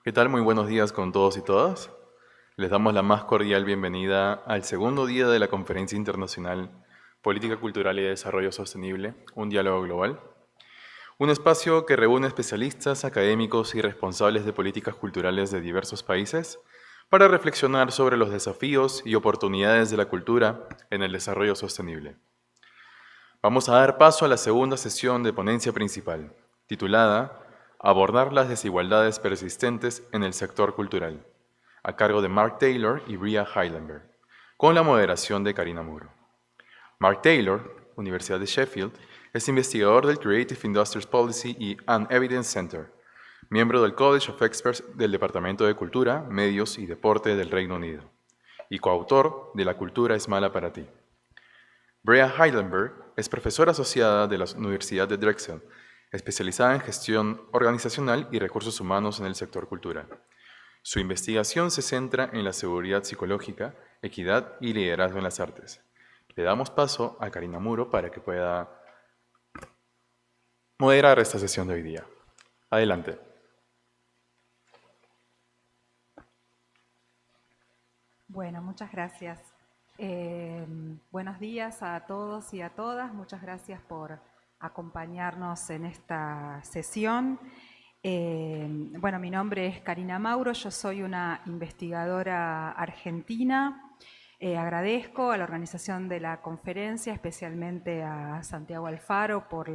¿Qué tal? Muy buenos días con todos y todas. Les damos la más cordial bienvenida al segundo día de la Conferencia Internacional Política, Cultural y Desarrollo Sostenible, un diálogo global. Un espacio que reúne especialistas, académicos y responsables de políticas culturales de diversos países para reflexionar sobre los desafíos y oportunidades de la cultura en el desarrollo sostenible. Vamos a dar paso a la segunda sesión de ponencia principal, titulada Abordar las desigualdades persistentes en el sector cultural, a cargo de Mark Taylor y Brea Heidelberg, con la moderación de Karina Muro. Mark Taylor, Universidad de Sheffield, es investigador del Creative Industries Policy y and Evidence Center, miembro del College of Experts del Departamento de Cultura, Medios y Deporte del Reino Unido, y coautor de La cultura es mala para ti. Brea Heidelberg es profesora asociada de la Universidad de Drexel, especializada en gestión organizacional y recursos humanos en el sector cultural. Su investigación se centra en la seguridad psicológica, equidad y liderazgo en las artes. Le damos paso a Karina Muro para que pueda moderar esta sesión de hoy día. Adelante. Bueno, muchas gracias. Buenos días a todos y a todas. Muchas gracias por acompañarnos en esta sesión. Bueno, mi nombre es Karina Mauro, yo soy una investigadora argentina. Agradezco a la organización de la conferencia, especialmente a Santiago Alfaro por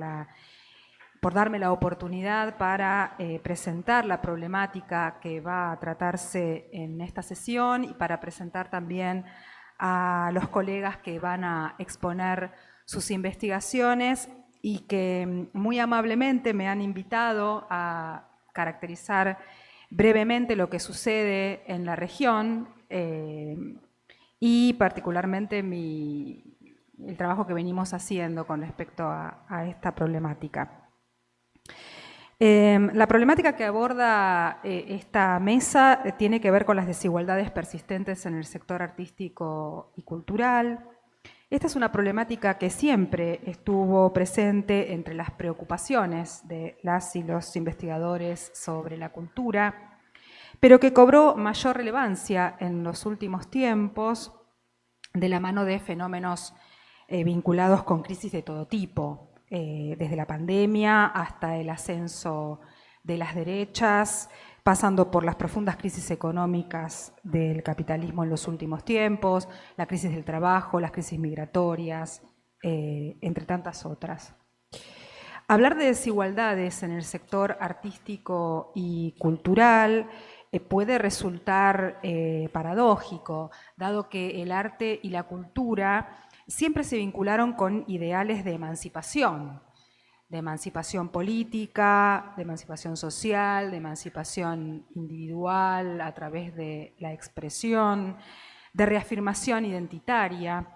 darme la oportunidad para presentar la problemática que va a tratarse en esta sesión y para presentar también a los colegas que van a exponer sus investigaciones y que muy amablemente me han invitado a caracterizar brevemente lo que sucede en la región y particularmente el trabajo que venimos haciendo con respecto a esta problemática. La problemática que aborda esta mesa tiene que ver con las desigualdades persistentes en el sector artístico y cultural. Esta es una problemática que siempre estuvo presente entre las preocupaciones de las y los investigadores sobre la cultura, pero que cobró mayor relevancia en los últimos tiempos de la mano de fenómenos vinculados con crisis de todo tipo, desde la pandemia hasta el ascenso de las derechas, pasando por las profundas crisis económicas del capitalismo en los últimos tiempos, la crisis del trabajo, las crisis migratorias, entre tantas otras. Hablar de desigualdades en el sector artístico y cultural puede resultar paradójico, dado que el arte y la cultura siempre se vincularon con ideales de emancipación política, de emancipación social, de emancipación individual a través de la expresión, de reafirmación identitaria.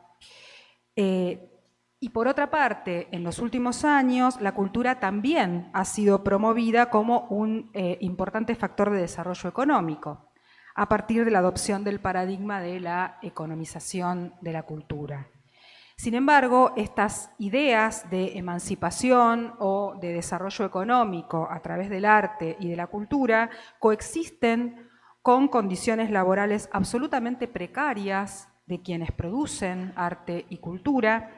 Y por otra parte, en los últimos años, la cultura también ha sido promovida como un importante factor de desarrollo económico, a partir de la adopción del paradigma de la economización de la cultura. Sin embargo, estas ideas de emancipación o de desarrollo económico a través del arte y de la cultura coexisten con condiciones laborales absolutamente precarias de quienes producen arte y cultura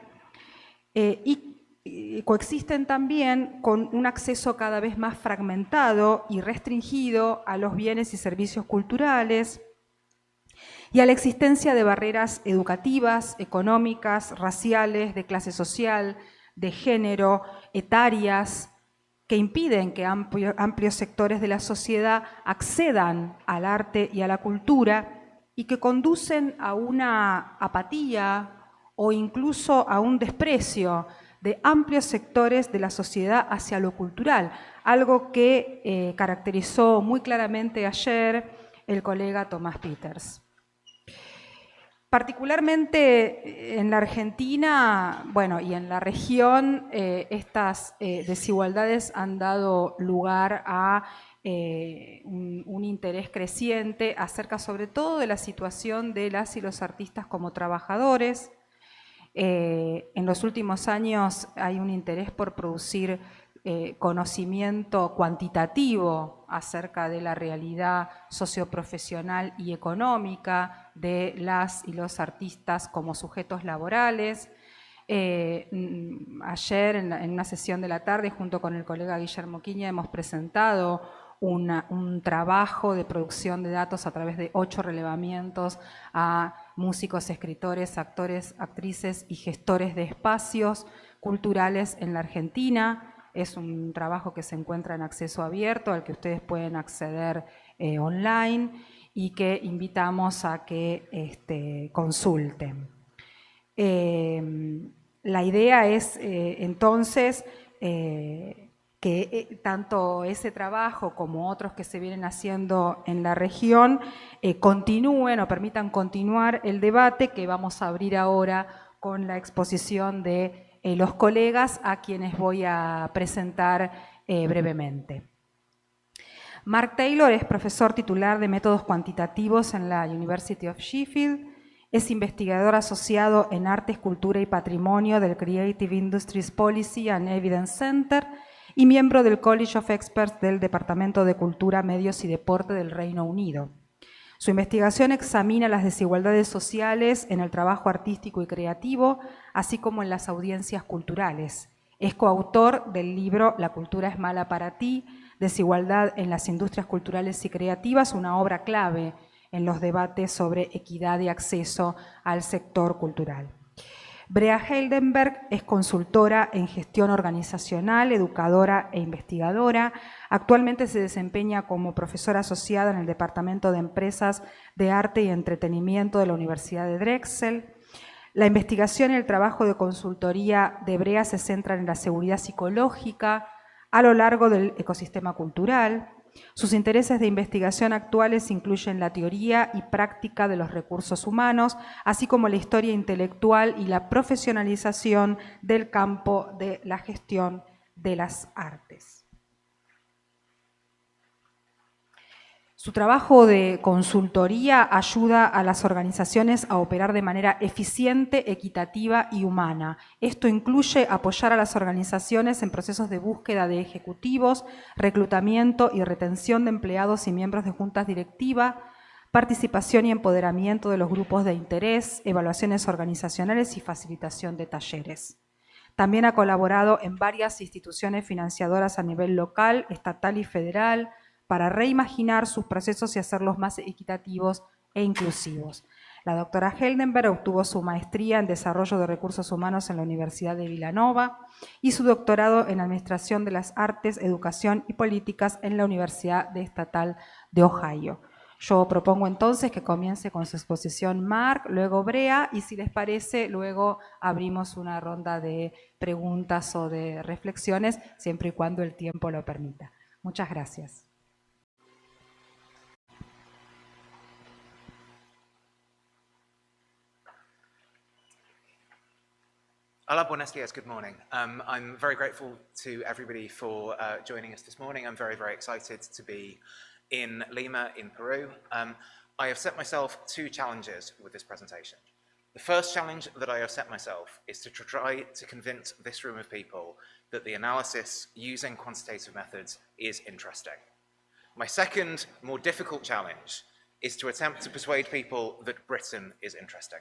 y coexisten también con un acceso cada vez más fragmentado y restringido a los bienes y servicios culturales, y a la existencia de barreras educativas, económicas, raciales, de clase social, de género, etarias, que impiden que amplios sectores de la sociedad accedan al arte y a la cultura y que conducen a una apatía o incluso a un desprecio de amplios sectores de la sociedad hacia lo cultural, algo que caracterizó muy claramente ayer el colega Tomás Peters. Particularmente en la Argentina, bueno, y en la región, estas desigualdades han dado lugar a un interés creciente acerca sobre todo de la situación de las y los artistas como trabajadores. En los últimos años hay un interés por producir conocimiento cuantitativo acerca de la realidad socioprofesional y económica de las y los artistas como sujetos laborales. Ayer en una sesión de la tarde, junto con el colega Guillermo Quiña, hemos presentado un trabajo de producción de datos a través de 8 relevamientos a músicos, escritores, actores, actrices y gestores de espacios culturales en la Argentina. Es un trabajo que se encuentra en acceso abierto, al que ustedes pueden acceder online y que invitamos a que consulten. La idea es entonces que tanto ese trabajo como otros que se vienen haciendo en la región continúen o permitan continuar el debate que vamos a abrir ahora con la exposición de los colegas a quienes voy a presentar brevemente. Mark Taylor es profesor titular de métodos cuantitativos en la University of Sheffield. Es investigador asociado en Artes, Cultura y Patrimonio del Creative Industries Policy and Evidence Center y miembro del College of Experts del Departamento de Cultura, Medios y Deporte del Reino Unido. Su investigación examina las desigualdades sociales en el trabajo artístico y creativo, así como en las audiencias culturales. Es coautor del libro La cultura es mala para ti, Desigualdad en las industrias culturales y creativas, una obra clave en los debates sobre equidad de acceso al sector cultural. Brea Heidelberg es consultora en gestión organizacional, educadora e investigadora. Actualmente se desempeña como profesora asociada en el Departamento de Empresas de Arte y Entretenimiento de la Universidad de Drexel. La investigación y el trabajo de consultoría de Brea se centran en la seguridad psicológica a lo largo del ecosistema cultural. Sus intereses de investigación actuales incluyen la teoría y práctica de los recursos humanos, así como la historia intelectual y la profesionalización del campo de la gestión de las artes. Su trabajo de consultoría ayuda a las organizaciones a operar de manera eficiente, equitativa y humana. Esto incluye apoyar a las organizaciones en procesos de búsqueda de ejecutivos, reclutamiento y retención de empleados y miembros de juntas directivas, participación y empoderamiento de los grupos de interés, evaluaciones organizacionales y facilitación de talleres. También ha colaborado en varias instituciones financiadoras a nivel local, estatal y federal, para reimaginar sus procesos y hacerlos más equitativos e inclusivos. La doctora Heidelberg obtuvo su maestría en Desarrollo de Recursos Humanos en la Universidad de Villanova y su doctorado en Administración de las Artes, Educación y Políticas en la Universidad Estatal de Ohio. Yo propongo entonces que comience con su exposición Mark, luego Brea, y si les parece, luego abrimos una ronda de preguntas o de reflexiones, siempre y cuando el tiempo lo permita. Muchas gracias. Hola, buenos días, good morning. I'm very grateful to everybody for joining us this morning. I'm very, very excited to be in Lima, in Peru. I have set myself 2 challenges with this presentation. The first challenge that I have set myself is to try to convince this room of people that the analysis using quantitative methods is interesting. My second, more difficult challenge is to attempt to persuade people that Britain is interesting.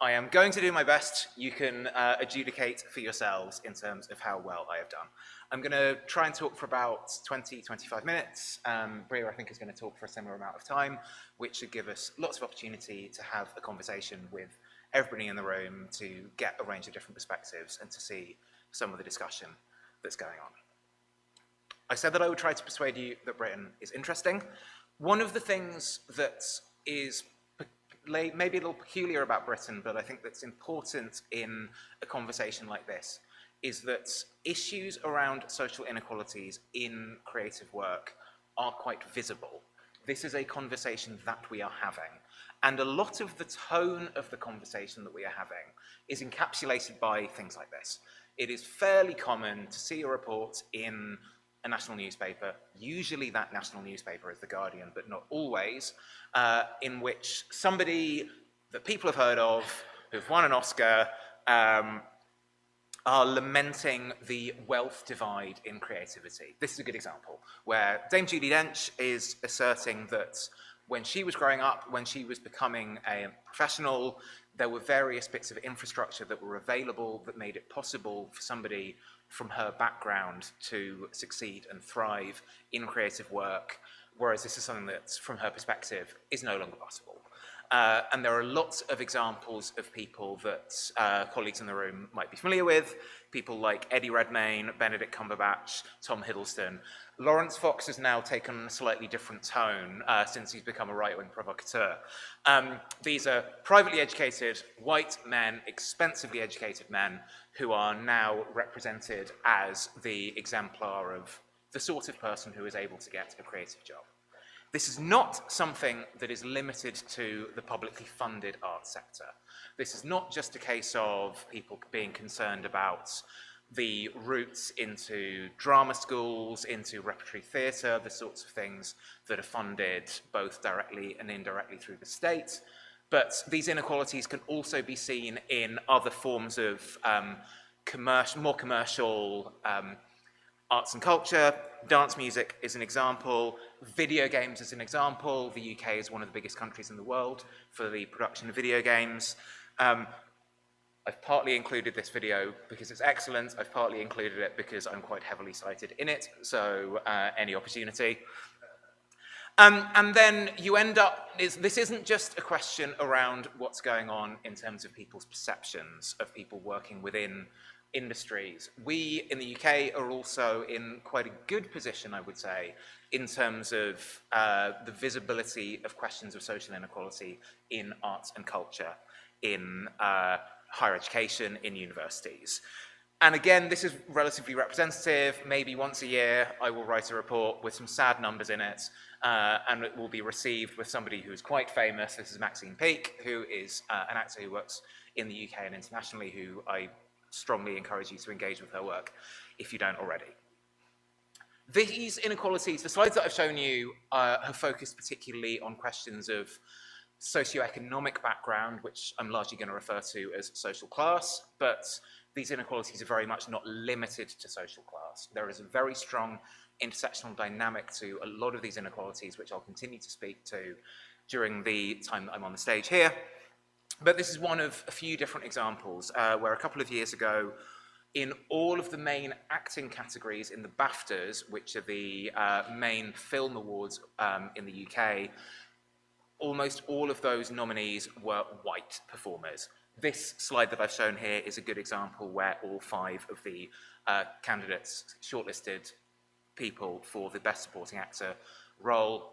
I am going to do my best. You can adjudicate for yourselves in terms of how well I have done. I'm going to try and talk for about 20-25 minutes. Brea, I think, is going to talk for a similar amount of time, which should give us lots of opportunity to have a conversation with everybody in the room, to get a range of different perspectives and to see some of the discussion that's going on. I said that I would try to persuade you that Britain is interesting. One of the things that is maybe a little peculiar about Britain, but I think that's important in a conversation like this, is that issues around social inequalities in creative work are quite visible. This is a conversation that we are having. And a lot of the tone of the conversation that we are having is encapsulated by things like this. It is fairly common to see a report in a national newspaper, usually that national newspaper is The Guardian, but not always, in which somebody that people have heard of, who've won an Oscar, are lamenting the wealth divide in creativity. This is a good example, where Dame Judi Dench is asserting that when she was growing up, when she was becoming a professional, there were various bits of infrastructure that were available that made it possible for somebody from her background to succeed and thrive in creative work, whereas this is something that, from her perspective, is no longer possible. And there are lots of examples of people that colleagues in the room might be familiar with, people like Eddie Redmayne, Benedict Cumberbatch, Tom Hiddleston. Lawrence Fox has now taken a slightly different tone since he's become a right-wing provocateur. These are privately educated, white men, expensively educated men, who are now represented as the exemplar of the sort of person who is able to get a creative job. This is not something that is limited to the publicly funded arts sector. This is not just a case of people being concerned about the routes into drama schools, into repertory theatre, the sorts of things that are funded both directly and indirectly through the state. But these inequalities can also be seen in other forms of more commercial arts and culture. Dance music is an example. Video games is an example. The UK is one of the biggest countries in the world for the production of video games. I've partly included this video because it's excellent. I've partly included it because I'm quite heavily cited in it, so any opportunity. And then you end up, this isn't just a question around what's going on in terms of people's perceptions of people working within industries. We in the UK are also in quite a good position, I would say, in terms of the visibility of questions of social inequality in arts and culture, in higher education, in universities. And again, this is relatively representative. Maybe once a year, I will write a report with some sad numbers in it, and it will be received with somebody who's quite famous. This is Maxine Peake, who is an actor who works in the UK and internationally, who I strongly encourage you to engage with her work if you don't already. These inequalities, the slides that I've shown you, have focused particularly on questions of socioeconomic background, which I'm largely going to refer to as social class, but these inequalities are very much not limited to social class. There is a very strong intersectional dynamic to a lot of these inequalities, which I'll continue to speak to during the time that I'm on the stage here. But this is one of a few different examples where a couple of years ago, in all of the main acting categories in the BAFTAs, which are the main film awards in the UK, almost all of those nominees were white performers. This slide that I've shown here is a good example where all 5 of the candidates shortlisted people for the Best Supporting Actor role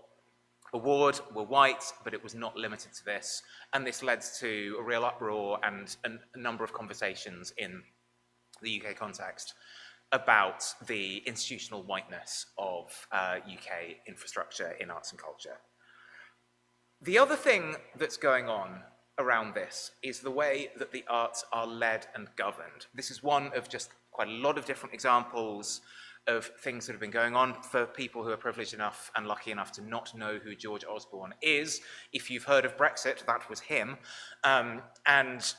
award were white, but it was not limited to this. And this led to a real uproar and a number of conversations in the UK context about the institutional whiteness of UK infrastructure in arts and culture. The other thing that's going on around this is the way that the arts are led and governed. This is one of just quite a lot of different examples of things that have been going on for people who are privileged enough and lucky enough to not know who George Osborne is. If you've heard of Brexit, that was him. And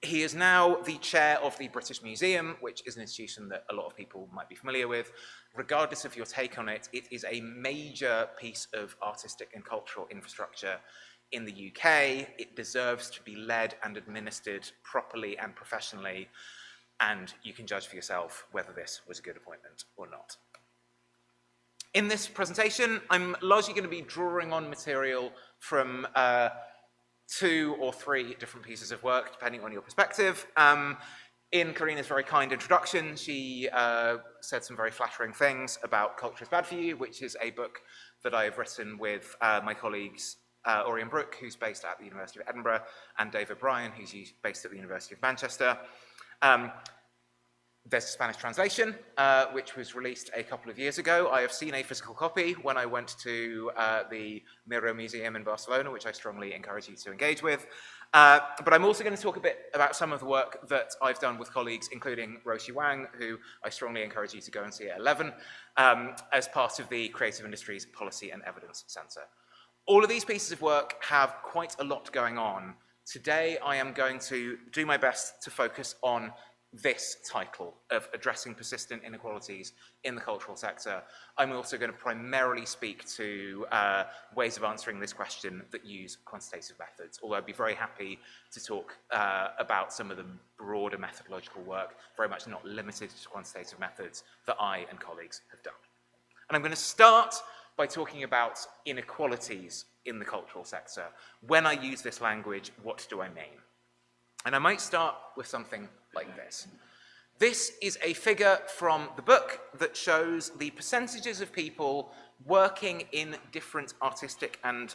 he is now the chair of the British Museum, which is an institution that a lot of people might be familiar with. Regardless of your take on it, it is a major piece of artistic and cultural infrastructure in the UK. It deserves to be led and administered properly and professionally, and you can judge for yourself whether this was a good appointment or not. In this presentation, I'm largely going to be drawing on material from 2 or 3 different pieces of work, depending on your perspective. In Karina's very kind introduction, she said some very flattering things about Culture is Bad for You, which is a book that I have written with my colleagues Orion Brooke, who's based at the University of Edinburgh, and Dave O'Brien, who's based at the University of Manchester. There's a Spanish translation, which was released a couple of years ago. I have seen a physical copy when I went to the Miró Museum in Barcelona, which I strongly encourage you to engage with. But I'm also going to talk a bit about some of the work that I've done with colleagues, including Roshi Wang, who I strongly encourage you to go and see at 11, as part of the Creative Industries Policy and Evidence Centre. All of these pieces of work have quite a lot going on. Today, I am going to do my best to focus on this title of addressing persistent inequalities in the cultural sector, I'm also going to primarily speak to ways of answering this question that use quantitative methods, although I'd be very happy to talk about some of the broader methodological work, very much not limited to quantitative methods, that I and colleagues have done. And I'm going to start by talking about inequalities in the cultural sector. When I use this language, what do I mean? And I might start with something like this. This is a figure from the book that shows the percentages of people working in different artistic and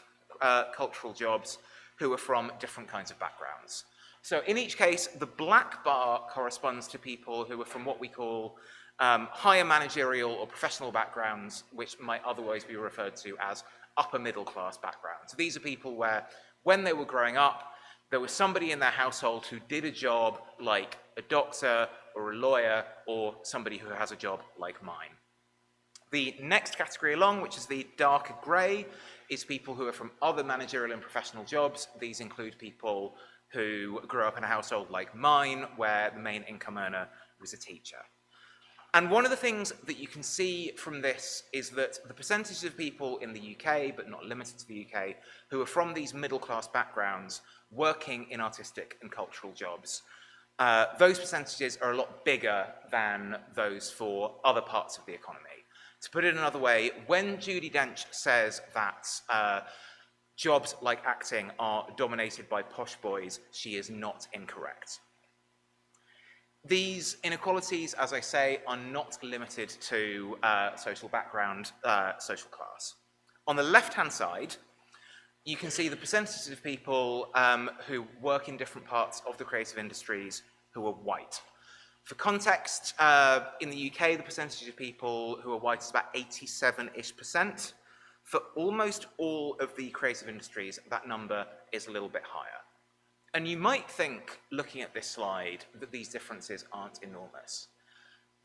cultural jobs who are from different kinds of backgrounds. So in each case, the black bar corresponds to people who are from what we call higher managerial or professional backgrounds, which might otherwise be referred to as upper middle class backgrounds. These are people where, when they were growing up, there was somebody in their household who did a job like a doctor or a lawyer or somebody who has a job like mine. The next category along, which is the darker grey, is people who are from other managerial and professional jobs. These include people who grew up in a household like mine, where the main income earner was a teacher. And one of the things that you can see from this is that the percentage of people in the UK, but not limited to the UK, who are from these middle-class backgrounds working in artistic and cultural jobs, those percentages are a lot bigger than those for other parts of the economy. To put it another way, when Judi Dench says that jobs like acting are dominated by posh boys, she is not incorrect. These inequalities, as I say, are not limited to social background, social class. On the left-hand side, you can see the percentages of people who work in different parts of the creative industries who are white. For context, in the UK, the percentage of people who are white is about 87-ish%. For almost all of the creative industries, that number is a little bit higher. And you might think, looking at this slide, that these differences aren't enormous.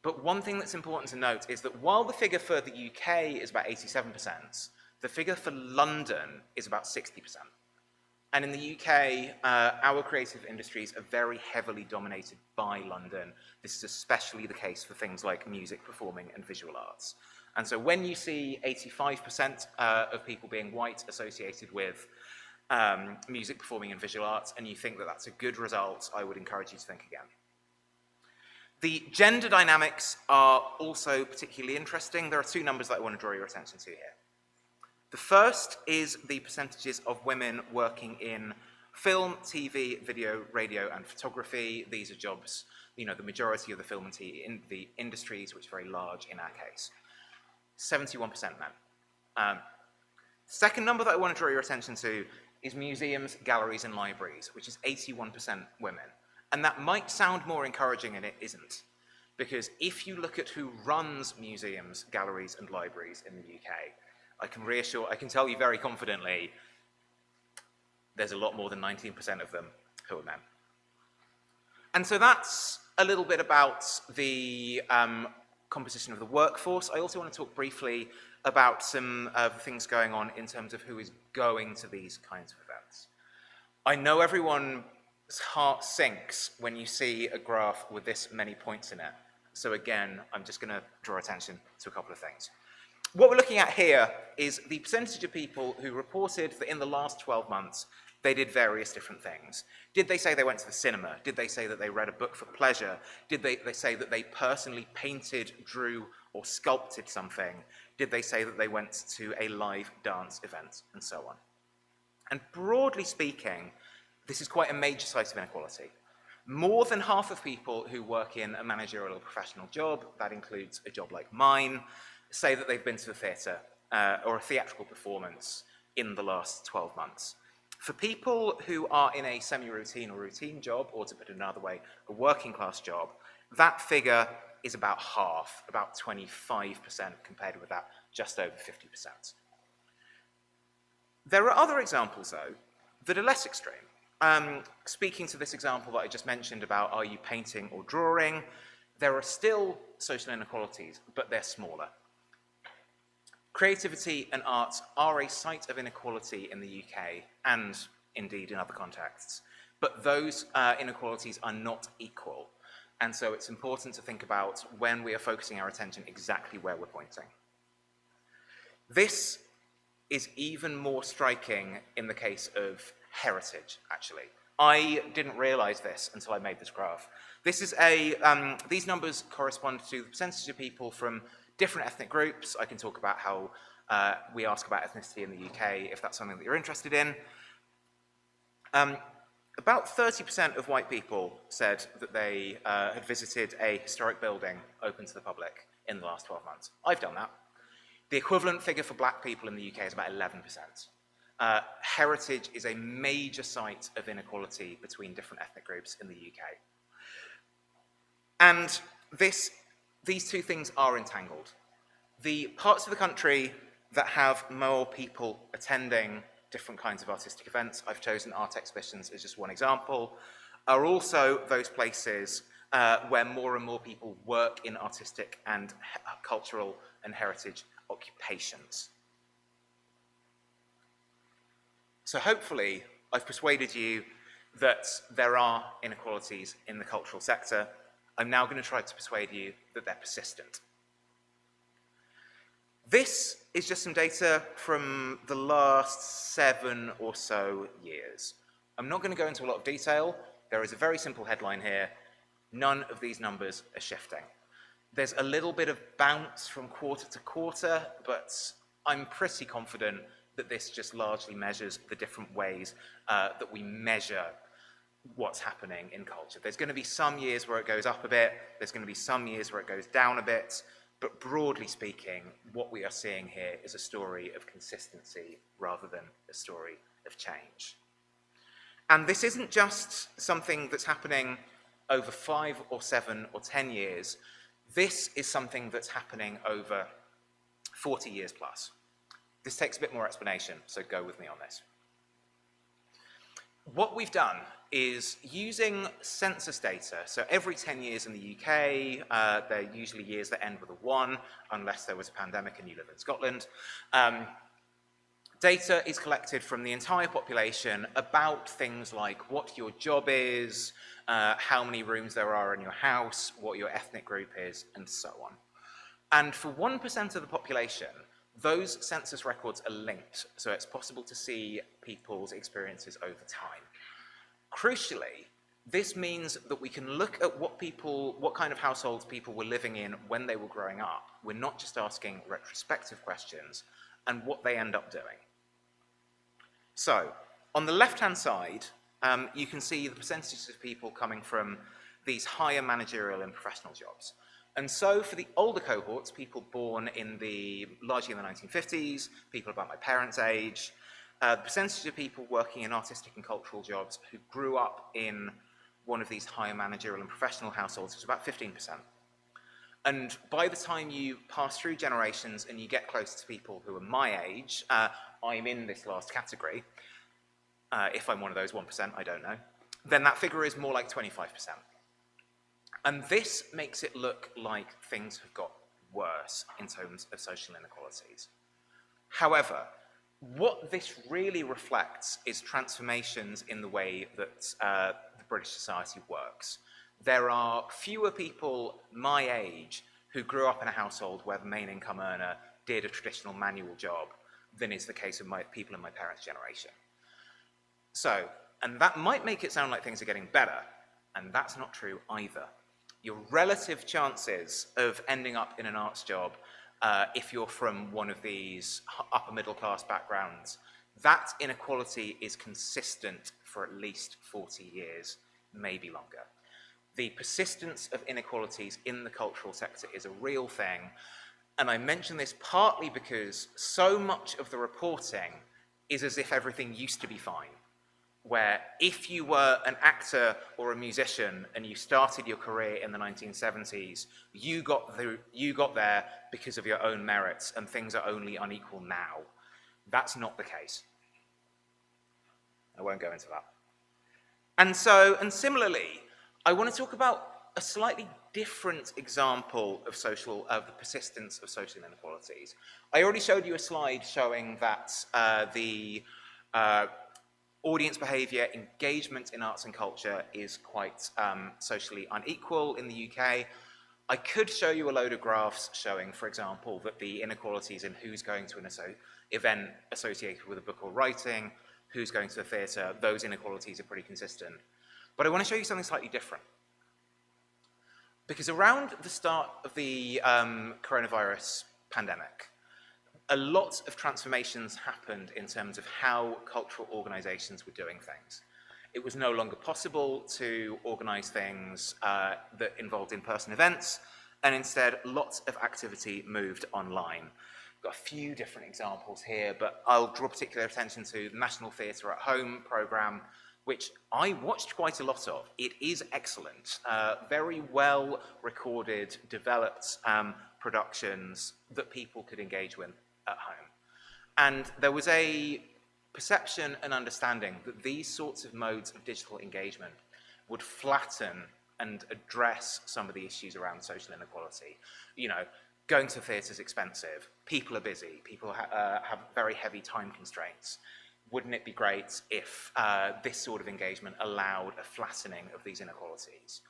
But one thing that's important to note is that while the figure for the UK is about 87%, the figure for London is about 60%. And in the UK, our creative industries are very heavily dominated by London. This is especially the case for things like music, performing, and visual arts. And so when you see 85% of people being white associated with music, performing, and visual arts, and you think that that's a good result, I would encourage you to think again. The gender dynamics are also particularly interesting. There are two numbers that I want to draw your attention to here. The first is the percentages of women working in film, TV, video, radio, and photography. These are jobs, the majority of the film and TV in the industries, which are very large in our case. 71% men. Second number that I want to draw your attention to is museums, galleries, and libraries, which is 81% women. And that might sound more encouraging, and it isn't. Because if you look at who runs museums, galleries, and libraries in the UK, I can tell you very confidently, there's a lot more than 19% of them who are men. And so that's a little bit about the composition of the workforce. I also want to talk briefly about some of the things going on in terms of who is going to these kinds of events. I know everyone's heart sinks when you see a graph with this many points in it. So again, I'm just going to draw attention to a couple of things. What we're looking at here is the percentage of people who reported that in the last 12 months, they did various different things. Did they say they went to the cinema? Did they say that they read a book for pleasure? Did they say that they personally painted, drew, or sculpted something? Did they say that they went to a live dance event, and so on? And broadly speaking, this is quite a major site of inequality. More than half of people who work in a managerial or professional job, that includes a job like mine, say that they've been to the theatre or a theatrical performance in the last 12 months. For people who are in a semi-routine or routine job, or to put it another way, a working class job, that figure is about half, about 25%, compared with that just over 50%. There are other examples, though, that are less extreme. Speaking to this example that I just mentioned about are you painting or drawing, there are still social inequalities, but they're smaller. Creativity and arts are a site of inequality in the UK, and indeed in other contexts, but those inequalities are not equal. And so it's important to think about when we are focusing our attention exactly where we're pointing. This is even more striking in the case of heritage, actually. I didn't realize this until I made this graph. This is these numbers correspond to the percentage of people from different ethnic groups. I can talk about how we ask about ethnicity in the UK, if that's something that you're interested in. About 30% of white people said that they had visited a historic building open to the public in the last 12 months. I've done that. The equivalent figure for black people in the UK is about 11%. Heritage is a major site of inequality between different ethnic groups in the UK. And these two things are entangled. The parts of the country that have more people attending different kinds of artistic events, I've chosen art exhibitions as just one example, are also those places where more and more people work in artistic and cultural and heritage occupations. So hopefully I've persuaded you that there are inequalities in the cultural sector. I'm now going to try to persuade you that they're persistent. This is just some data from the last 7 or so years. I'm not going to go into a lot of detail. There is a very simple headline here. None of these numbers are shifting. There's a little bit of bounce from quarter to quarter, but I'm pretty confident that this just largely measures the different ways that we measure what's happening in culture. There's going to be some years where it goes up a bit, there's going to be some years where it goes down a bit, but broadly speaking, what we are seeing here is a story of consistency rather than a story of change. And this isn't just something that's happening over 5 or 7 or 10 years. This is something that's happening over 40 years plus. This takes a bit more explanation, so go with me on this. What we've done is using census data, so every 10 years in the UK, they're usually years that end with a 1, unless there was a pandemic and you live in Scotland. Data is collected from the entire population about things like what your job is, how many rooms there are in your house, what your ethnic group is, and so on. And for 1% of the population, those census records are linked, so it's possible to see people's experiences over time. Crucially, this means that we can look at what kind of households people were living in when they were growing up. We're not just asking retrospective questions, and what they end up doing. So, on the left-hand side, you can see the percentages of people coming from these higher managerial and professional jobs. And so for the older cohorts, people born largely in the 1950s, people about my parents' age, the percentage of people working in artistic and cultural jobs who grew up in one of these higher managerial and professional households was about 15%. And by the time you pass through generations and you get close to people who are my age, I'm in this last category, if I'm one of those 1%, I don't know, then that figure is more like 25%. And this makes it look like things have got worse in terms of social inequalities. However, what this really reflects is transformations in the way that the British society works. There are fewer people my age who grew up in a household where the main income earner did a traditional manual job than is the case of people in my parents' generation. So, and that might make it sound like things are getting better, and that's not true either. Your relative chances of ending up in an arts job, if you're from one of these upper middle class backgrounds, that inequality is consistent for at least 40 years, maybe longer. The persistence of inequalities in the cultural sector is a real thing, and I mention this partly because so much of the reporting is as if everything used to be fine, where if you were an actor or a musician and you started your career in the 1970s, you got there because of your own merits and things are only unequal now. That's not the case. I won't go into that. And similarly, I want to talk about a slightly different example of the persistence of social inequalities. I already showed you a slide showing that Audience behaviour, engagement in arts and culture is quite socially unequal in the UK. I could show you a load of graphs showing, for example, that the inequalities in who's going to an event associated with a book or writing, who's going to the theatre, those inequalities are pretty consistent. But I want to show you something slightly different. Because around the start of the coronavirus pandemic, a lot of transformations happened in terms of how cultural organisations were doing things. It was no longer possible to organise things that involved in-person events, and instead lots of activity moved online. We've got a few different examples here, but I'll draw particular attention to the National Theatre at Home programme, which I watched quite a lot of. It is excellent, very well recorded, developed productions that people could engage with at home. And there was a perception and understanding that these sorts of modes of digital engagement would flatten and address some of the issues around social inequality. You know, going to the theatre is expensive, people are busy, people have very heavy time constraints. Wouldn't it be great if this sort of engagement allowed a flattening of these inequalities?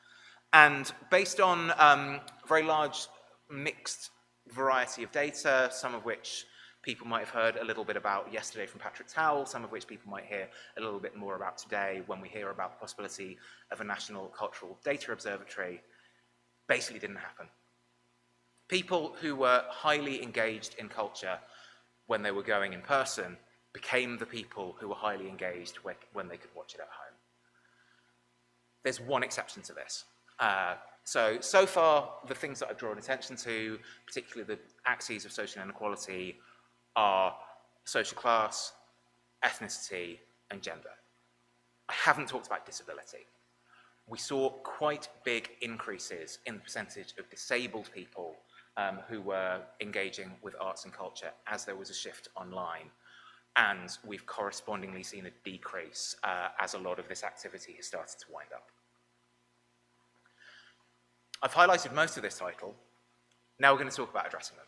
And based on a very large mixed variety of data, some of which people might have heard a little bit about yesterday from Patrick Towell, some of which people might hear a little bit more about today when we hear about the possibility of a National Cultural Data Observatory, basically didn't happen. People who were highly engaged in culture when they were going in person became the people who were highly engaged when they could watch it at home. There's one exception to this. So far, the things that I've drawn attention to, particularly the axes of social inequality, are social class, ethnicity, and gender. I haven't talked about disability. We saw quite big increases in the percentage of disabled people who were engaging with arts and culture as there was a shift online. And we've correspondingly seen a decrease as a lot of this activity has started to wind up. I've highlighted most of this title. Now we're going to talk about addressing them.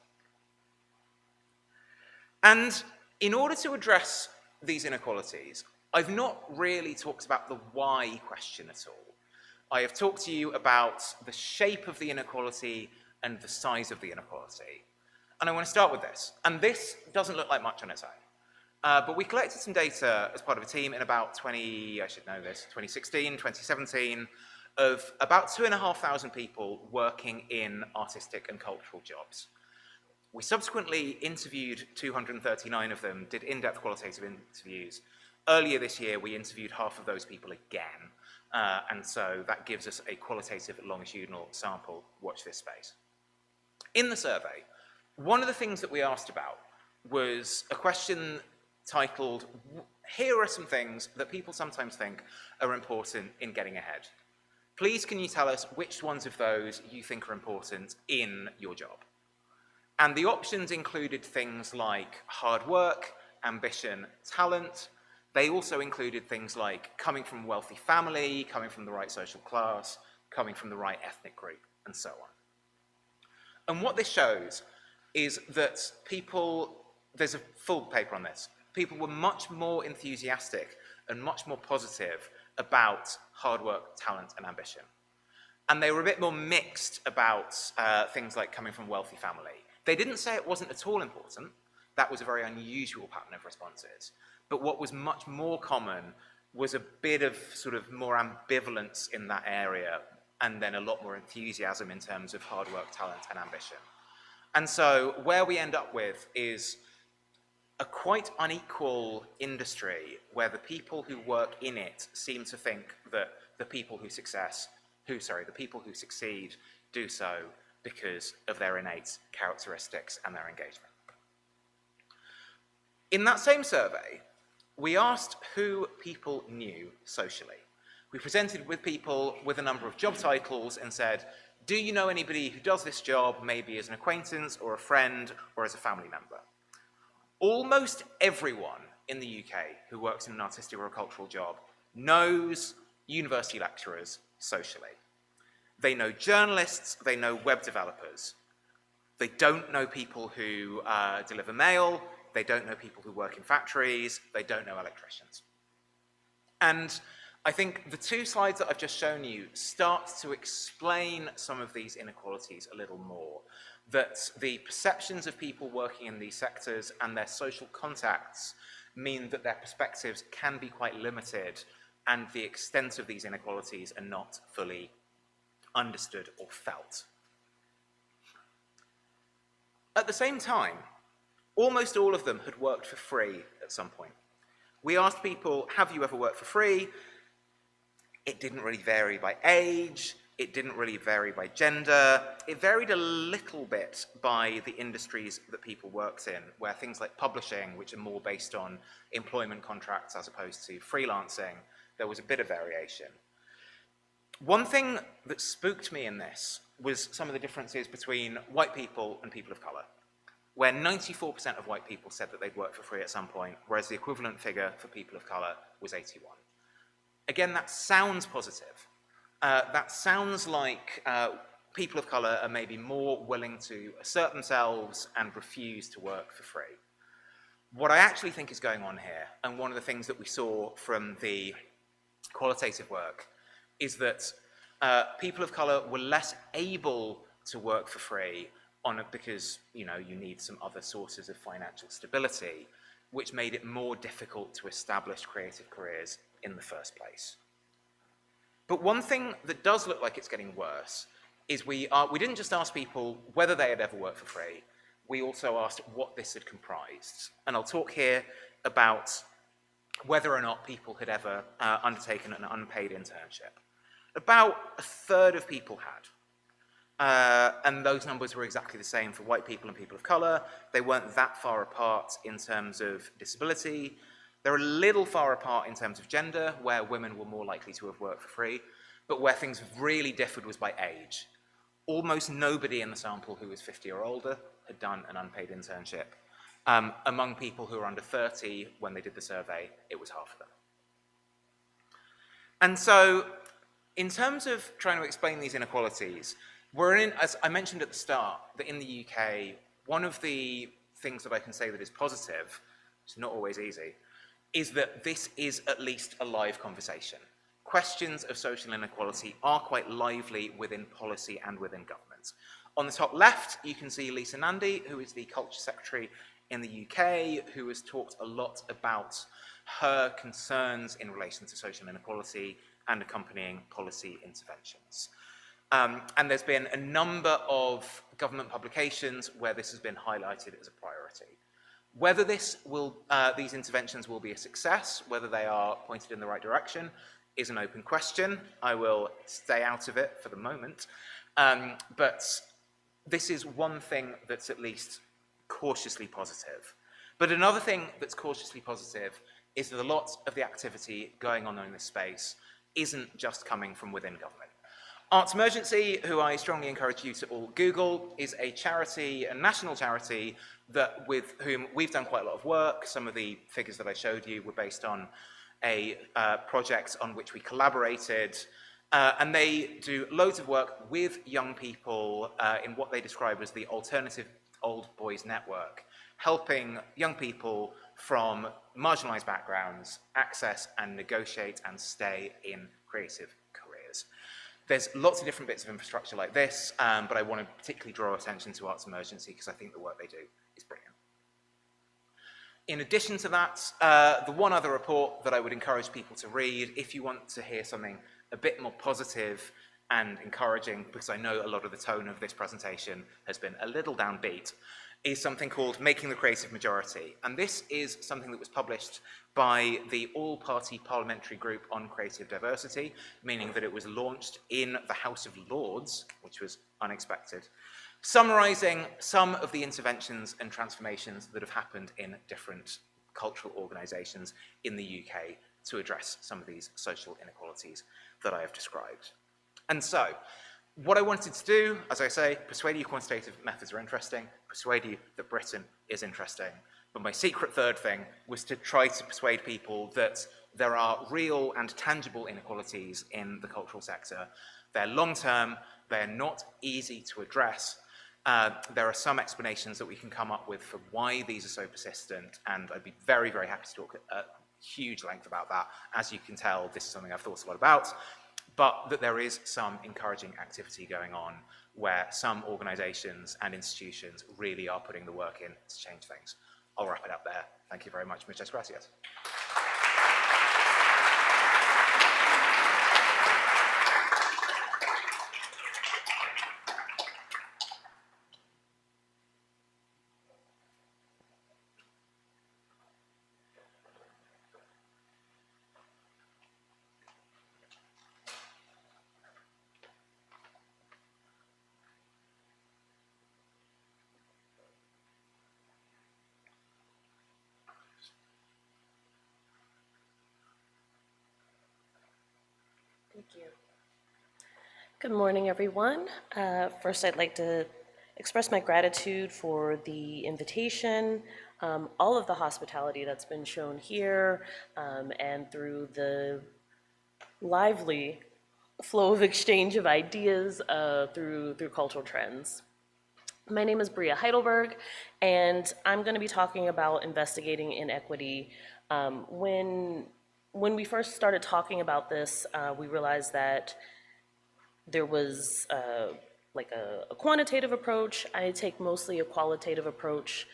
And in order to address these inequalities, I've not really talked about the why question at all. I have talked to you about the shape of the inequality and the size of the inequality. And I want to start with this. And this doesn't look like much on its own. But we collected some data as part of a team in about 2016, 2017, of about 2,500 people working in artistic and cultural jobs. We subsequently interviewed 239 of them, did in-depth qualitative interviews. Earlier this year, we interviewed half of those people again. And so that gives us a qualitative longitudinal sample. Watch this space. In the survey, one of the things that we asked about was a question titled, here are some things that people sometimes think are important in getting ahead. Please can you tell us which ones of those you think are important in your job? And the options included things like hard work, ambition, talent. They also included things like coming from a wealthy family, coming from the right social class, coming from the right ethnic group, and so on. And what this shows is that people, there's a full paper on this, people were much more enthusiastic and much more positive about hard work, talent, and ambition. And they were a bit more mixed about things like coming from a wealthy family. They didn't say it wasn't at all important. That was a very unusual pattern of responses. But what was much more common was a bit of sort of more ambivalence in that area, and then a lot more enthusiasm in terms of hard work, talent, and ambition. And so where we end up with is a quite unequal industry where the people who work in it seem to think that the people who succeed do so because of their innate characteristics and their engagement. In that same survey, we asked who people knew socially. We presented with people with a number of job titles and said, do you know anybody who does this job, maybe as an acquaintance or a friend or as a family member? Almost everyone in the UK who works in an artistic or a cultural job knows university lecturers socially. They know journalists, they know web developers. They don't know people who deliver mail, they don't know people who work in factories, they don't know electricians. And I think the two slides that I've just shown you start to explain some of these inequalities a little more. That the perceptions of people working in these sectors and their social contacts mean that their perspectives can be quite limited, and the extent of these inequalities are not fully understood or felt. At the same time, almost all of them had worked for free at some point. We asked people, have you ever worked for free? It didn't really vary by age, it didn't really vary by gender, it varied a little bit by the industries that people worked in, where things like publishing, which are more based on employment contracts as opposed to freelancing, there was a bit of variation. One thing that spooked me in this was some of the differences between white people and people of colour, where 94% of white people said that they'd worked for free at some point, whereas the equivalent figure for people of colour was 81. Again, that sounds positive. That sounds like people of colour are maybe more willing to assert themselves and refuse to work for free. What I actually think is going on here, and one of the things that we saw from the qualitative work, is that people of colour were less able to work for free because you need some other sources of financial stability, which made it more difficult to establish creative careers in the first place. But one thing that does look like it's getting worse is we didn't just ask people whether they had ever worked for free, we also asked what this had comprised. And I'll talk here about whether or not people had ever undertaken an unpaid internship. About a third of people had. And those numbers were exactly the same for white people and people of colour. They weren't that far apart in terms of disability. They're a little far apart in terms of gender, where women were more likely to have worked for free, but where things really differed was by age. Almost nobody in the sample who was 50 or older had done an unpaid internship. Among people who were under 30, when they did the survey, it was half of them. And so, in terms of trying to explain these inequalities, as I mentioned at the start, that in the UK, one of the things that I can say that is positive, it's not always easy, is that this is at least a live conversation. Questions of social inequality are quite lively within policy and within government. On the top left, you can see Lisa Nandy, who is the Culture Secretary in the UK, who has talked a lot about her concerns in relation to social inequality and accompanying policy interventions. And there's been a number of government publications where this has been highlighted as a priority. Whether these interventions will be a success, whether they are pointed in the right direction, is an open question. I will stay out of it for the moment. But this is one thing that's at least cautiously positive. But another thing that's cautiously positive is that a lot of the activity going on in this space isn't just coming from within government. Arts Emergency, who I strongly encourage you to all Google, is a charity, a national charity, with whom we've done quite a lot of work. Some of the figures that I showed you were based on a project on which we collaborated. And they do loads of work with young people in what they describe as the alternative old boys network, helping young people from marginalized backgrounds access and negotiate and stay in creative careers. There's lots of different bits of infrastructure like this, but I want to particularly draw attention to Arts Emergency because I think the work they do is brilliant. In addition to that, the one other report that I would encourage people to read, if you want to hear something a bit more positive and encouraging, because I know a lot of the tone of this presentation has been a little downbeat, is something called Making the Creative Majority. And this is something that was published by the All-Party Parliamentary Group on Creative Diversity, meaning that it was launched in the House of Lords, which was unexpected, summarising some of the interventions and transformations that have happened in different cultural organisations in the UK to address some of these social inequalities that I have described. And so, what I wanted to do, as I say, persuade you quantitative methods are interesting, persuade you that Britain is interesting, but my secret third thing was to try to persuade people that there are real and tangible inequalities in the cultural sector. They're long-term, they're not easy to address. There are some explanations that we can come up with for why these are so persistent, and I'd be very, very happy to talk huge length about that. As you can tell, this is something I've thought a lot about, but that there is some encouraging activity going on where some organizations and institutions really are putting the work in to change things. I'll wrap it up there. Thank you very much. Muchas gracias. Thank you. Good morning, everyone. First, I'd like to express my gratitude for the invitation, all of the hospitality that's been shown here, and through the lively flow of exchange of ideas through cultural trends. My name is Brea Heidelberg, and I'm going to be talking about investigating inequity. When we first started talking about this, we realized that there was like a quantitative approach. I take mostly a qualitative approach.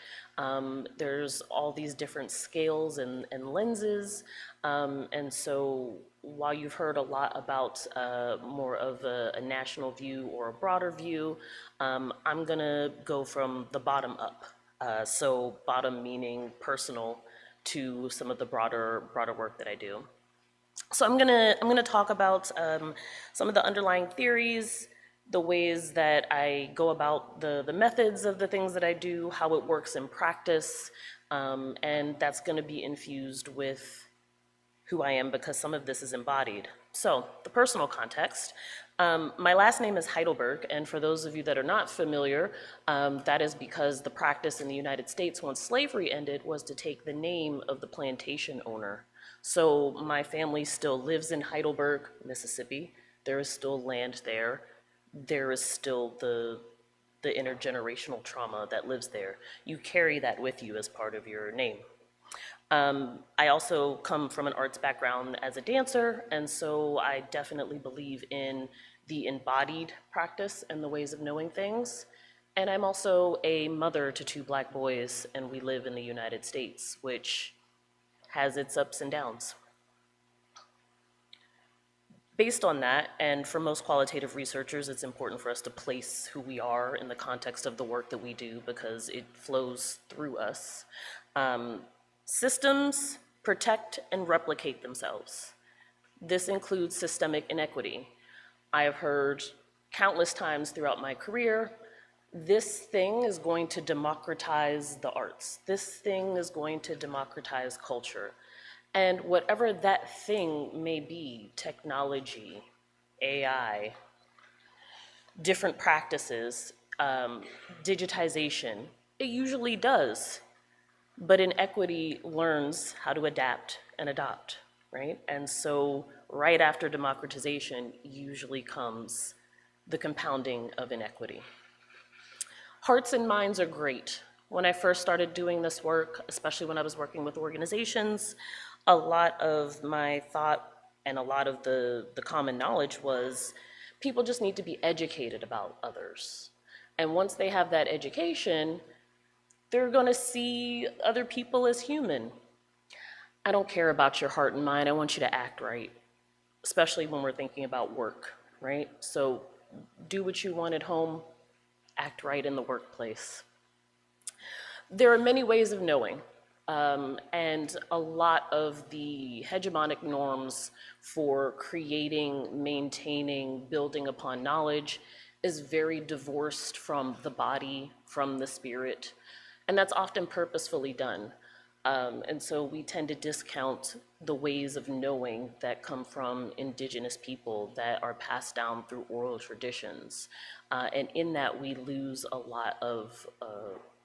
There's all these different scales and lenses. And so while you've heard a lot about more of a national view or a broader view, I'm gonna go from the bottom up. So bottom meaning personal to some of the broader work that I do. So I'm gonna talk about some of the underlying theories, the ways that I go about the methods of the things that I do, how it works in practice, and that's gonna be infused with who I am because some of this is embodied. So the personal context. My last name is Heidelberg, and for those of you that are not familiar, that is because the practice in the United States once slavery ended was to take the name of the plantation owner. So my family still lives in Heidelberg, Mississippi. There is still land there. There is still the intergenerational trauma that lives there. You carry that with you as part of your name. I also come from an arts background as a dancer, and so I definitely believe in the embodied practice and the ways of knowing things. And I'm also a mother to 2 Black boys, and we live in the United States, which has its ups and downs. Based on that, and for most qualitative researchers, it's important for us to place who we are in the context of the work that we do because it flows through us. Systems protect and replicate themselves. This includes systemic inequity. I have heard countless times throughout my career, this thing is going to democratize the arts. This thing is going to democratize culture. And whatever that thing may be, technology, AI, different practices, digitization, it usually does. But inequity learns how to adapt and adopt, right? And so right after democratization usually comes the compounding of inequity. Hearts and minds are great. When I first started doing this work, especially when I was working with organizations, a lot of my thought and a lot of the common knowledge was people just need to be educated about others. And once they have that education, they're gonna see other people as human. I don't care about your heart and mind, I want you to act right, especially when we're thinking about work, right? So do what you want at home, act right in the workplace. There are many ways of knowing, and a lot of the hegemonic norms for creating, maintaining, building upon knowledge is very divorced from the body, from the spirit, and that's often purposefully done. And so we tend to discount the ways of knowing that come from indigenous people that are passed down through oral traditions. And in that we lose a lot of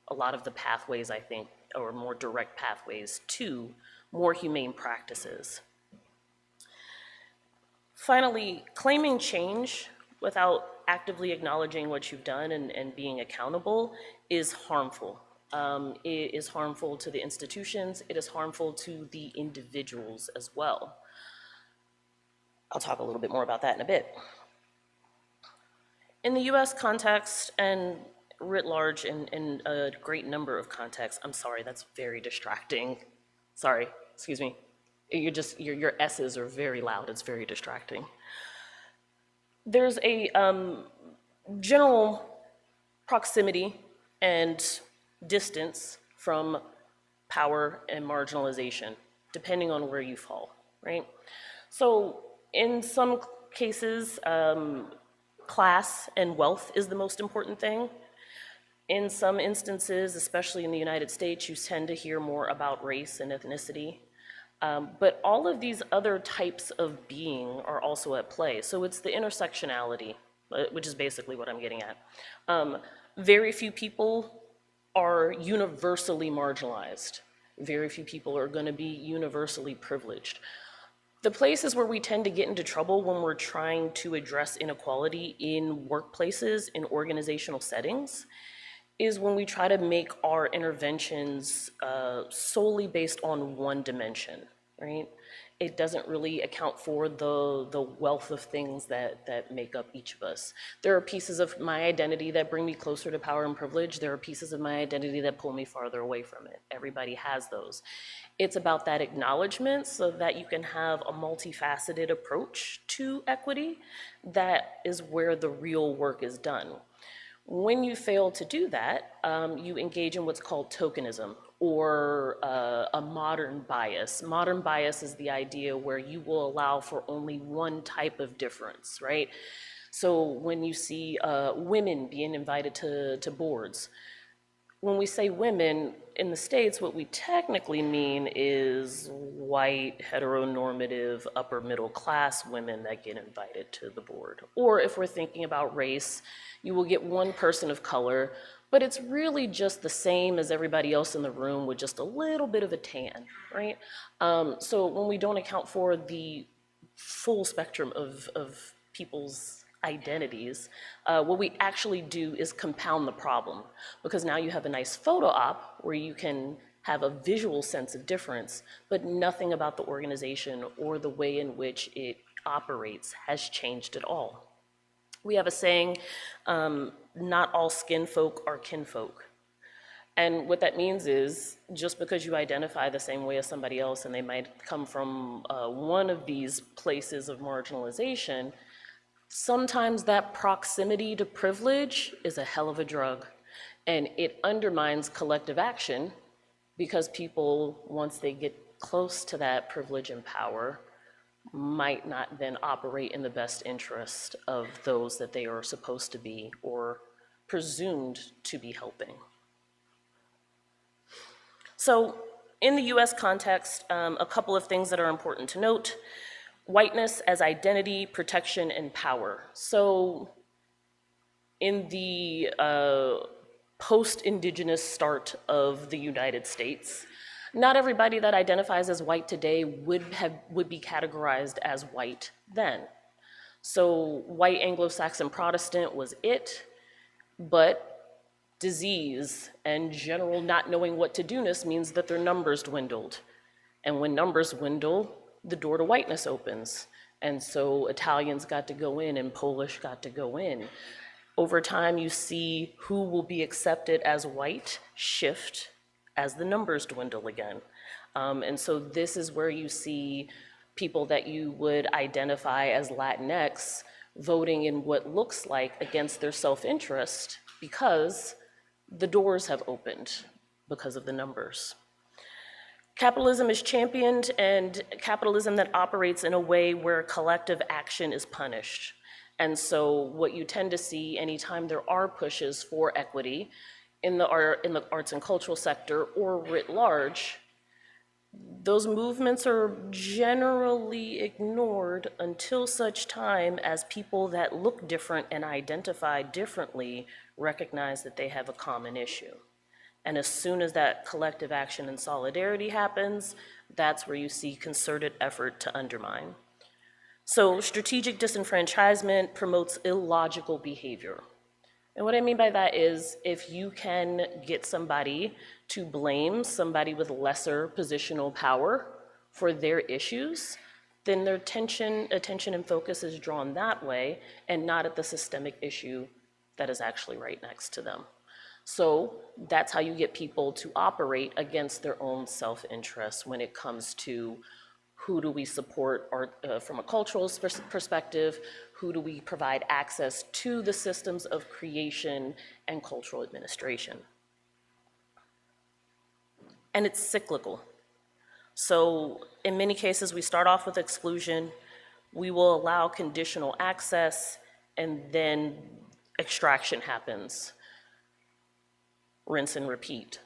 the pathways, I think, or more direct pathways to more humane practices. Finally, claiming change without actively acknowledging what you've done and being accountable is harmful. It is harmful to the institutions. It is harmful to the individuals as well. I'll talk a little bit more about that in a bit. In the US context, and writ large in a great number of contexts, I'm sorry, that's very distracting. Sorry, excuse me. Your S's are very loud, it's very distracting. There's a general proximity and distance from power and marginalization, depending on where you fall, right? So in some cases, class and wealth is the most important thing. In some instances, especially in the United States, you tend to hear more about race and ethnicity. But all of these other types of being are also at play. So it's the intersectionality, which is basically what I'm getting at. Very few people are universally marginalized. Very few people are going to be universally privileged. The places where we tend to get into trouble when we're trying to address inequality in workplaces, in organizational settings, is when we try to make our interventions solely based on one dimension, right? It doesn't really account for the wealth of things that make up each of us. There are pieces of my identity that bring me closer to power and privilege. There are pieces of my identity that pull me farther away from it. Everybody has those. It's about that acknowledgement so that you can have a multifaceted approach to equity. That is where the real work is done. When you fail to do that, you engage in what's called tokenism, or a modern bias. Modern bias is the idea where you will allow for only one type of difference, right? So when you see women being invited to boards, when we say women, in the States, what we technically mean is white, heteronormative, upper middle class women that get invited to the board. Or if we're thinking about race, you will get one person of color, but it's really just the same as everybody else in the room with just a little bit of a tan, right? So when we don't account for the full spectrum of people's identities, what we actually do is compound the problem, because now you have a nice photo op where you can have a visual sense of difference, but nothing about the organization or the way in which it operates has changed at all. We have a saying, not all skin folk are kinfolk. And what that means is, just because you identify the same way as somebody else and they might come from one of these places of marginalization, sometimes that proximity to privilege is a hell of a drug, and it undermines collective action, because people, once they get close to that privilege and power, might not then operate in the best interest of those that they are supposed to be or presumed to be helping. So in the US context, a couple of things that are important to note. Whiteness as identity, protection, and power. So in the post-indigenous start of the United States, not everybody that identifies as white today would be categorized as white then. So white Anglo-Saxon Protestant was it, but disease and general not knowing what to do-ness means that their numbers dwindled. And when numbers dwindle, the door to whiteness opens. And so Italians got to go in and Polish got to go in. Over time, you see who will be accepted as white shift as the numbers dwindle again. And so this is where you see people that you would identify as Latinx voting in what looks like against their self-interest, because the doors have opened because of the numbers. Capitalism is championed, and capitalism that operates in a way where collective action is punished. And so what you tend to see anytime there are pushes for equity in the arts and cultural sector or writ large, those movements are generally ignored until such time as people that look different and identify differently recognize that they have a common issue. And as soon as that collective action and solidarity happens, that's where you see concerted effort to undermine. So strategic disenfranchisement promotes illogical behavior. And what I mean by that is if you can get somebody to blame somebody with lesser positional power for their issues, then their attention and focus is drawn that way and not at the systemic issue that is actually right next to them. So that's how you get people to operate against their own self-interest when it comes to who do we support from a cultural perspective, who do we provide access to the systems of creation and cultural administration. And it's cyclical. So in many cases, we start off with exclusion, we will allow conditional access, and then extraction happens. Rinse and repeat.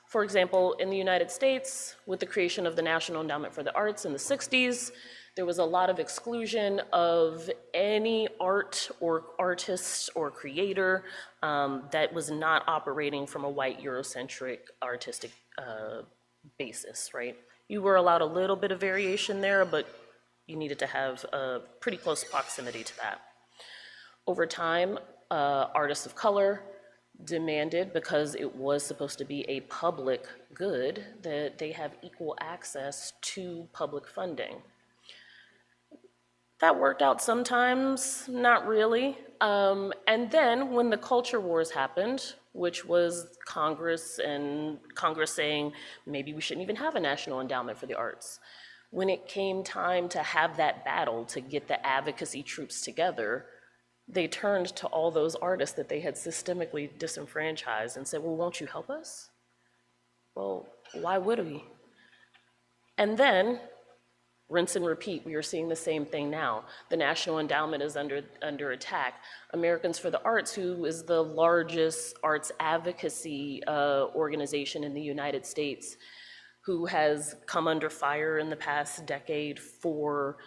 For example, in the United States, with the creation of the National Endowment for the Arts in the 60s, there was a lot of exclusion of any art or artist or creator that was not operating from a white Eurocentric artistic basis, right? You were allowed a little bit of variation there, but you needed to have a pretty close proximity to that. Over time, artists of color demanded, because it was supposed to be a public good, that they have equal access to public funding. That worked out sometimes, not really. And then when the culture wars happened, which was Congress saying maybe we shouldn't even have a national endowment for the arts. When it came time to have that battle to get the advocacy troops together, they turned to all those artists that they had systemically disenfranchised and said, well, won't you help us? Well, why would we? And then, rinse and repeat, we are seeing the same thing now. The National Endowment is under attack. Americans for the Arts, who is the largest arts advocacy organization in the United States, who has come under fire in the past decade for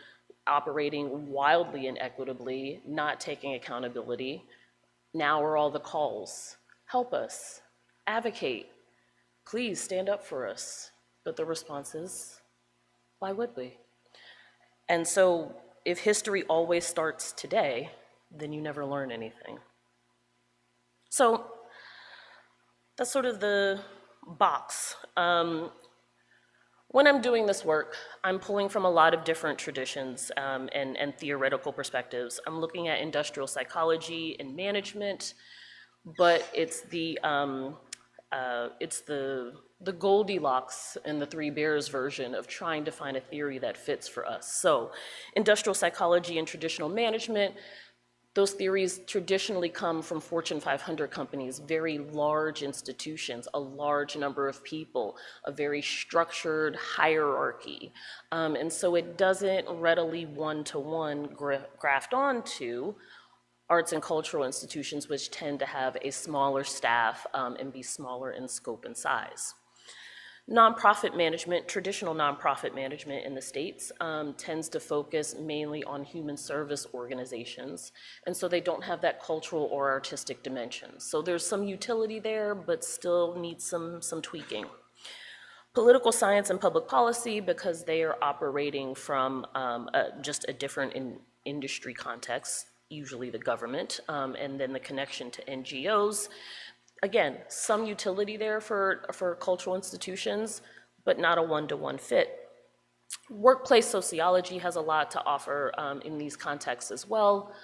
operating wildly inequitably, not taking accountability. Now are all the calls. Help us, advocate, please stand up for us. But the response is, why would we? And so if history always starts today, then you never learn anything. So that's sort of the box. When I'm doing this work, I'm pulling from a lot of different traditions and theoretical perspectives. I'm looking at industrial psychology and management, but it's the Goldilocks and the Three Bears version of trying to find a theory that fits for us. So industrial psychology and traditional management, those theories traditionally come from Fortune 500 companies, very large institutions, a large number of people, a very structured hierarchy. And so it doesn't readily one-to-one graft onto arts and cultural institutions, which tend to have a smaller staff and be smaller in scope and size. Nonprofit management, traditional nonprofit management in the States tends to focus mainly on human service organizations, and so they don't have that cultural or artistic dimension. So there's some utility there, but still needs some tweaking. Political science and public policy, because they are operating from just a different industry context, usually the government, and then the connection to NGOs. Again, some utility there for cultural institutions, but not a one-to-one fit. Workplace sociology has a lot to offer in these contexts as well.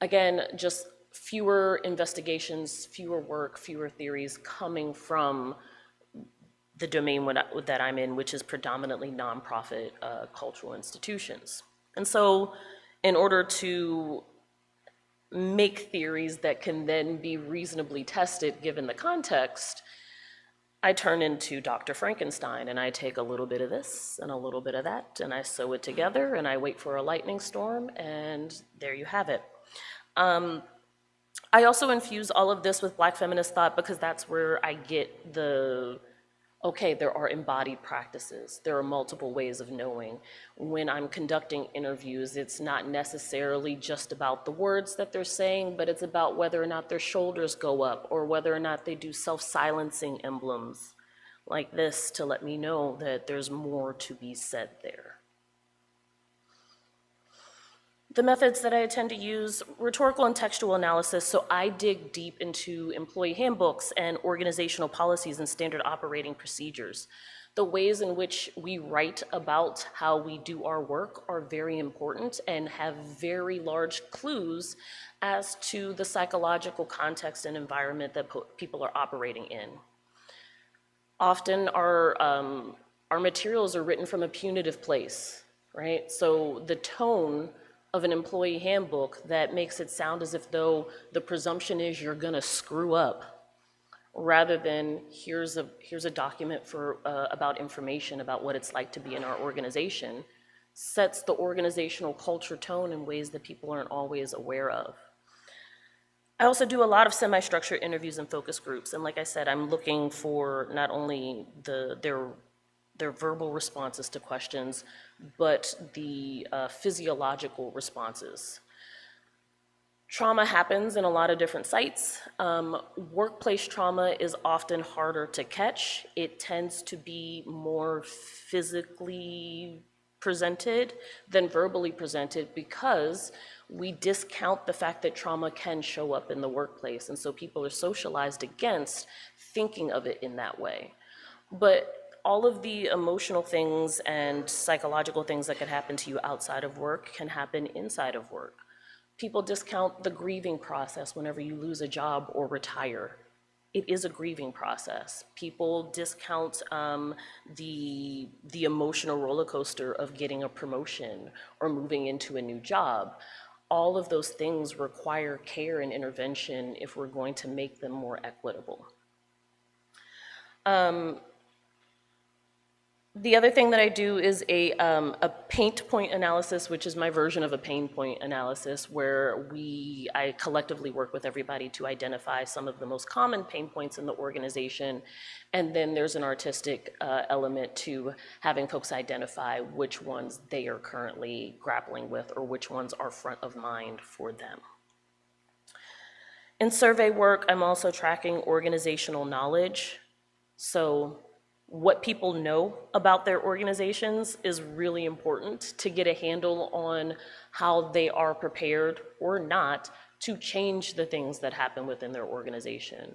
Again, just fewer investigations, fewer work, fewer theories coming from the domain that I'm in, which is predominantly nonprofit cultural institutions. And so in order to make theories that can then be reasonably tested given the context, I turn into Dr. Frankenstein and I take a little bit of this and a little bit of that and I sew it together and I wait for a lightning storm and there you have it. I also infuse all of this with Black feminist thought because that's where I get the, okay, there are embodied practices. There are multiple ways of knowing. When I'm conducting interviews, it's not necessarily just about the words that they're saying, but it's about whether or not their shoulders go up or whether or not they do self-silencing emblems like this to let me know that there's more to be said there. The methods that I tend to use, rhetorical and textual analysis, so I dig deep into employee handbooks and organizational policies and standard operating procedures. The ways in which we write about how we do our work are very important and have very large clues as to the psychological context and environment that people are operating in. Often our materials are written from a punitive place, right? So the tone of an employee handbook that makes it sound as if though the presumption is you're gonna screw up, rather than here's a document for about information about what it's like to be in our organization, sets the organizational culture tone in ways that people aren't always aware of. I also do a lot of semi-structured interviews and focus groups, and like I said, I'm looking for not only their verbal responses to questions, but the physiological responses. Trauma happens in a lot of different sites. Workplace trauma is often harder to catch. It tends to be more physically presented than verbally presented because we discount the fact that trauma can show up in the workplace. And so people are socialized against thinking of it in that way. But all of the emotional things and psychological things that could happen to you outside of work can happen inside of work. People discount the grieving process whenever you lose a job or retire. It is a grieving process. People discount the emotional roller coaster of getting a promotion or moving into a new job. All of those things require care and intervention if we're going to make them more equitable. The other thing that I do is a paint point analysis, which is my version of a pain point analysis, where I collectively work with everybody to identify some of the most common pain points in the organization, and then there's an artistic element to having folks identify which ones they are currently grappling with or which ones are front of mind for them. In survey work, I'm also tracking organizational knowledge. So what people know about their organizations is really important to get a handle on how they are prepared or not to change the things that happen within their organization.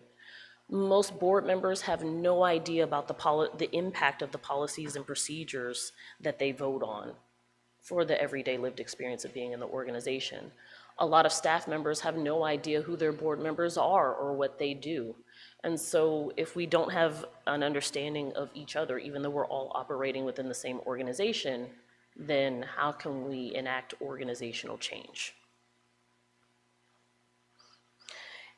Most board members have no idea about the impact of the policies and procedures that they vote on for the everyday lived experience of being in the organization. A lot of staff members have no idea who their board members are or what they do. And so if we don't have an understanding of each other, even though we're all operating within the same organization, then how can we enact organizational change?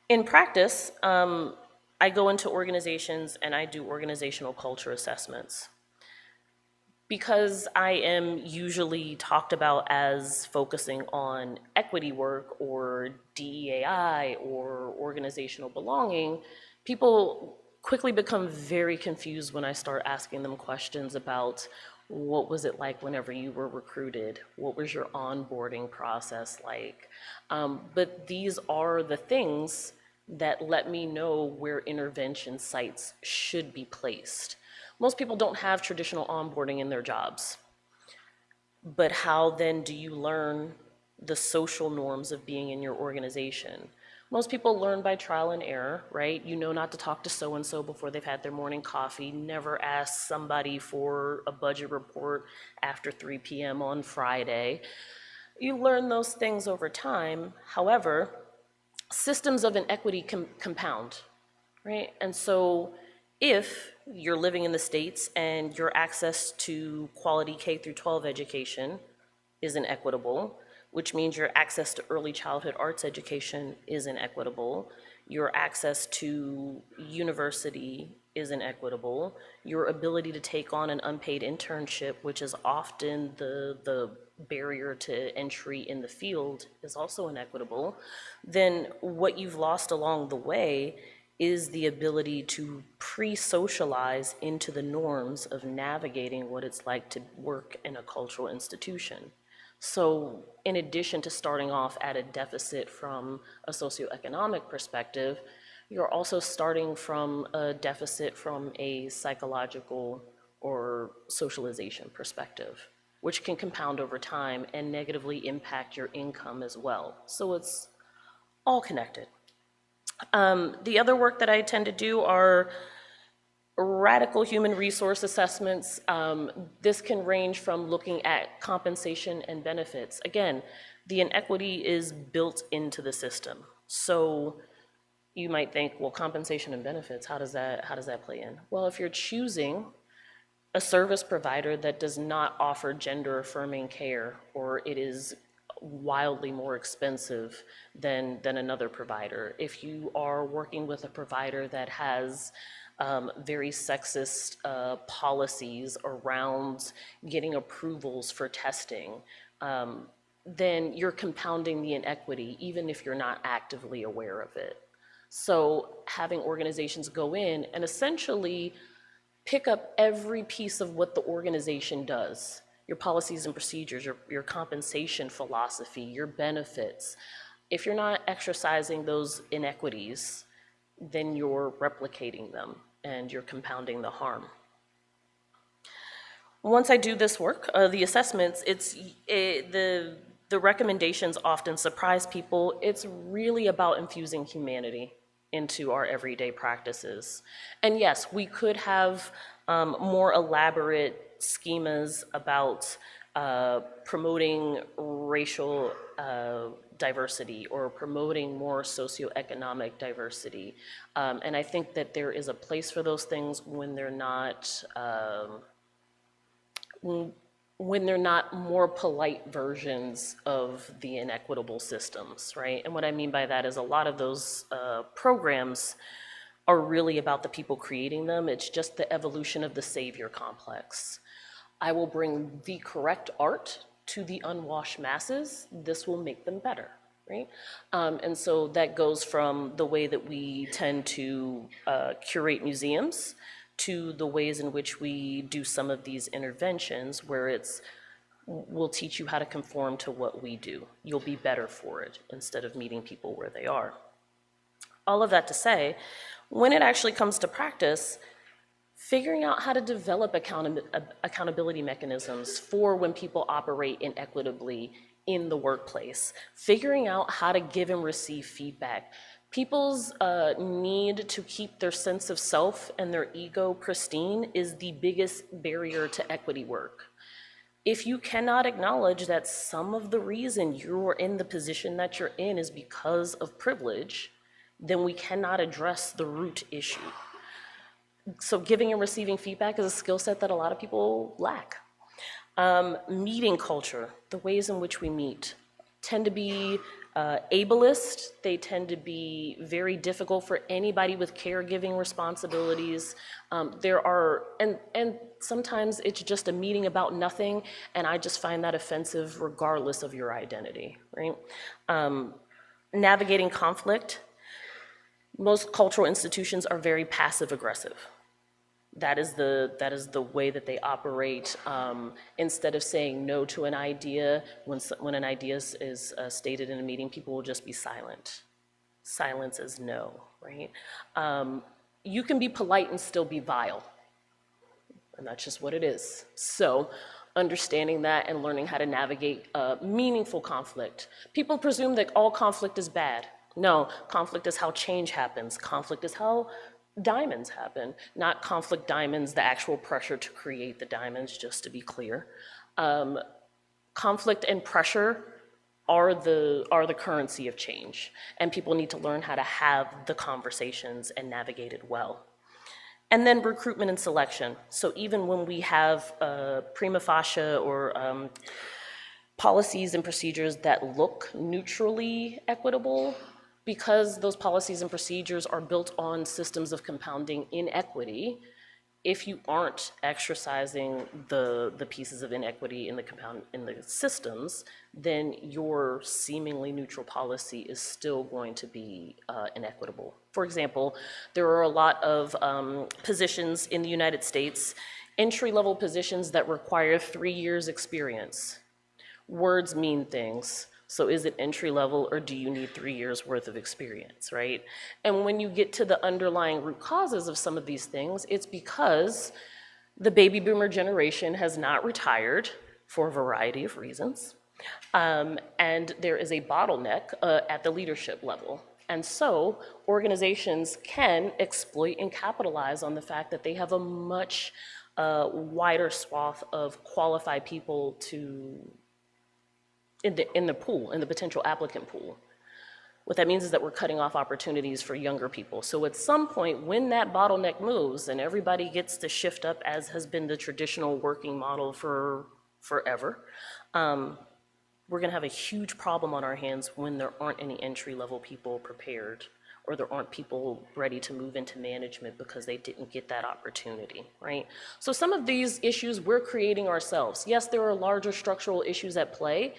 In practice, I go into organizations and I do organizational culture assessments. Because I am usually talked about as focusing on equity work or DEAI or organizational belonging, people quickly become very confused when I start asking them questions about what was it like whenever you were recruited? What was your onboarding process like? But these are the things that let me know where intervention sites should be placed. Most people don't have traditional onboarding in their jobs. But how then do you learn the social norms of being in your organization? Most people learn by trial and error, right? You know not to talk to so-and-so before they've had their morning coffee, never ask somebody for a budget report after 3 p.m. on Friday. You learn those things over time. However, systems of inequity compound, right? And so if you're living in the States and your access to quality K through 12 education is inequitable, which means your access to early childhood arts education is inequitable, your access to university is inequitable, your ability to take on an unpaid internship, which is often the barrier to entry in the field, is also inequitable, then what you've lost along the way is the ability to pre-socialize into the norms of navigating what it's like to work in a cultural institution. So in addition to starting off at a deficit from a socioeconomic perspective, you're also starting from a deficit from a psychological or socialization perspective. which can compound over time and negatively impact your income as well. So it's all connected. The other work that I tend to do are radical human resource assessments. This can range from looking at compensation and benefits. Again, the inequity is built into the system. So you might think, well, compensation and benefits, how does that play in? Well, if you're choosing a service provider that does not offer gender affirming care, or it is wildly more expensive than another provider, if you are working with a provider that has very sexist policies around getting approvals for testing, then you're compounding the inequity even if you're not actively aware of it. So having organizations go in and essentially pick up every piece of what the organization does, your policies and procedures, your compensation philosophy, your benefits. If you're not exercising those inequities, then you're replicating them and you're compounding the harm. Once I do this work, the assessments, the recommendations often surprise people. It's really about infusing humanity into our everyday practices. And yes, we could have more elaborate schemas about promoting racial diversity or promoting more socioeconomic diversity. And I think that there is a place for those things when they're not more polite versions of the inequitable systems, right? And what I mean by that is a lot of those programs are really about the people creating them. It's just the evolution of the savior complex. I will bring the correct art to the unwashed masses. This will make them better, right? And so that goes from the way that we tend to curate museums to the ways in which we do some of these interventions where we'll teach you how to conform to what we do. You'll be better for it instead of meeting people where they are. All of that to say, when it actually comes to practice, figuring out how to develop accountability mechanisms for when people operate inequitably in the workplace, figuring out how to give and receive feedback. People's need to keep their sense of self and their ego pristine is the biggest barrier to equity work. If you cannot acknowledge that some of the reason you're in the position that you're in is because of privilege, then we cannot address the root issue. So giving and receiving feedback is a skill set that a lot of people lack. Meeting culture, the ways in which we meet, tend to be ableist. They tend to be very difficult for anybody with caregiving responsibilities. And sometimes it's just a meeting about nothing, and I just find that offensive regardless of your identity, right? Navigating conflict. Most cultural institutions are very passive aggressive. That is the way that they operate. Instead of saying no to an idea, when an idea is stated in a meeting, people will just be silent. Silence is no, right? You can be polite and still be vile, and that's just what it is. So understanding that and learning how to navigate meaningful conflict. People presume that all conflict is bad. No, conflict is how change happens. Conflict is how diamonds happen, not conflict diamonds, the actual pressure to create the diamonds, just to be clear. Conflict and pressure are the currency of change, and people need to learn how to have the conversations and navigate it well. And then recruitment and selection. So even when we have prima facie or policies and procedures that look neutrally equitable, because those policies and procedures are built on systems of compounding inequity, if you aren't exercising the pieces of inequity in the systems, then your seemingly neutral policy is still going to be inequitable. For example, there are a lot of positions in the United States, entry-level positions that require 3 years experience. Words mean things. So is it entry level, or do you need 3 years worth of experience, right? And when you get to the underlying root causes of some of these things, it's because the baby boomer generation has not retired for a variety of reasons. And there is a bottleneck at the leadership level. And so organizations can exploit and capitalize on the fact that they have a much wider swath of qualified people in the pool, in the potential applicant pool. What that means is that we're cutting off opportunities for younger people. So at some point, when that bottleneck moves and everybody gets to shift up, as has been the traditional working model for forever, we're gonna have a huge problem on our hands when there aren't any entry-level people prepared, or there aren't people ready to move into management because they didn't get that opportunity, right? So some of these issues we're creating ourselves. Yes, there are larger structural issues at play,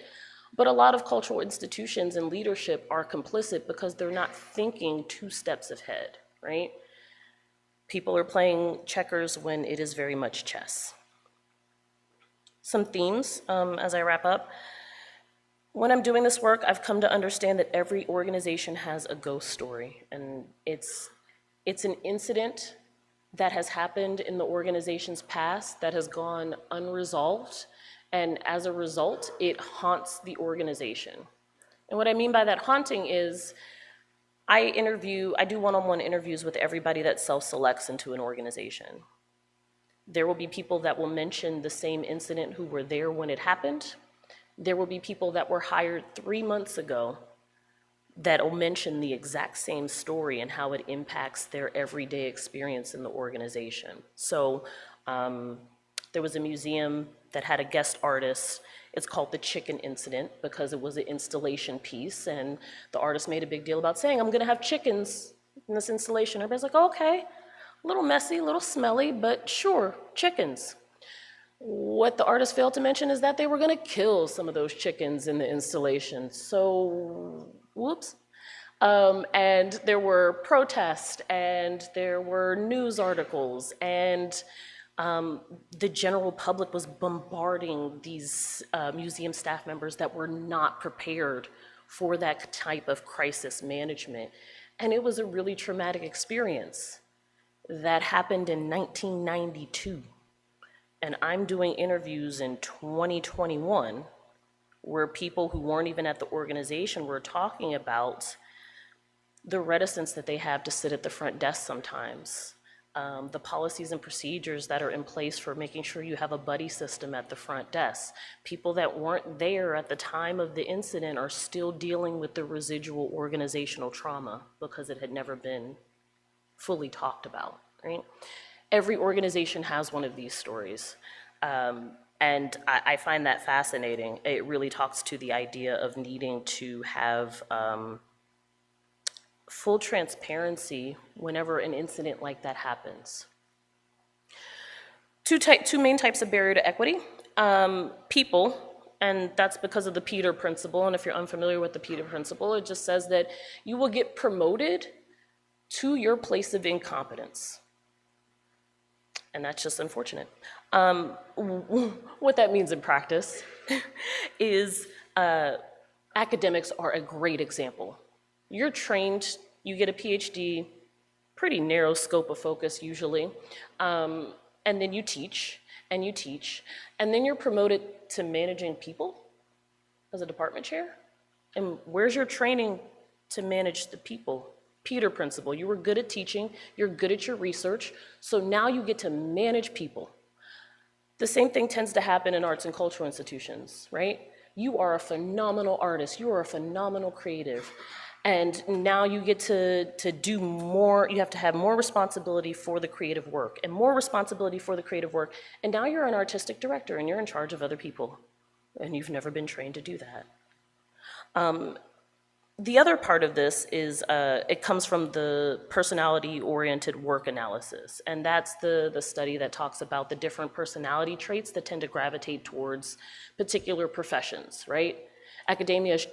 but a lot of cultural institutions and leadership are complicit because they're not thinking 2 steps ahead, right? People are playing checkers when it is very much chess. Some themes as I wrap up. When I'm doing this work, I've come to understand that every organization has a ghost story, and it's an incident that has happened in the organization's past that has gone unresolved, and as a result, it haunts the organization. And what I mean by that haunting is I do one-on-one interviews with everybody that self-selects into an organization. There will be people that will mention the same incident who were there when it happened. There will be people that were hired 3 months ago that will mention the exact same story and how it impacts their everyday experience in the organization. So there was a museum that had a guest artist. It's called the Chicken Incident because it was an installation piece, and the artist made a big deal about saying, I'm gonna have chickens in this installation. Everybody's like, okay, a little messy, a little smelly, but sure, chickens. What the artist failed to mention is that they were gonna kill some of those chickens in the installation. So, whoops. And there were protests, and there were news articles, and the general public was bombarding these museum staff members that were not prepared for that type of crisis management. And it was a really traumatic experience that happened in 1992. And I'm doing interviews in 2021 where people who weren't even at the organization were talking about the reticence that they have to sit at the front desk sometimes, the policies and procedures that are in place for making sure you have a buddy system at the front desk. People that weren't there at the time of the incident are still dealing with the residual organizational trauma because it had never been fully talked about, right? Every organization has one of these stories. And I find that fascinating. It really talks to the idea of needing to have full transparency whenever an incident like that happens. Two main types of barrier to equity. People, and that's because of the Peter Principle, and if you're unfamiliar with the Peter Principle, it just says that you will get promoted to your place of incompetence. And that's just unfortunate. What that means in practice is academics are a great example. You're trained, you get a PhD, pretty narrow scope of focus usually, and then you teach, and then you're promoted to managing people as a department chair. And where's your training to manage the people? Peter Principle, you were good at teaching, you're good at your research, so now you get to manage people. The same thing tends to happen in arts and cultural institutions, right? You are a phenomenal artist, you are a phenomenal creative, and now you get to do more, you have to have more responsibility for the creative work, and more responsibility for the creative work, and now you're an artistic director and you're in charge of other people, and you've never been trained to do that. The other part of this is, it comes from the personality-oriented work analysis, and that's the study that talks about the different personality traits that tend to gravitate towards particular professions, right? Academia is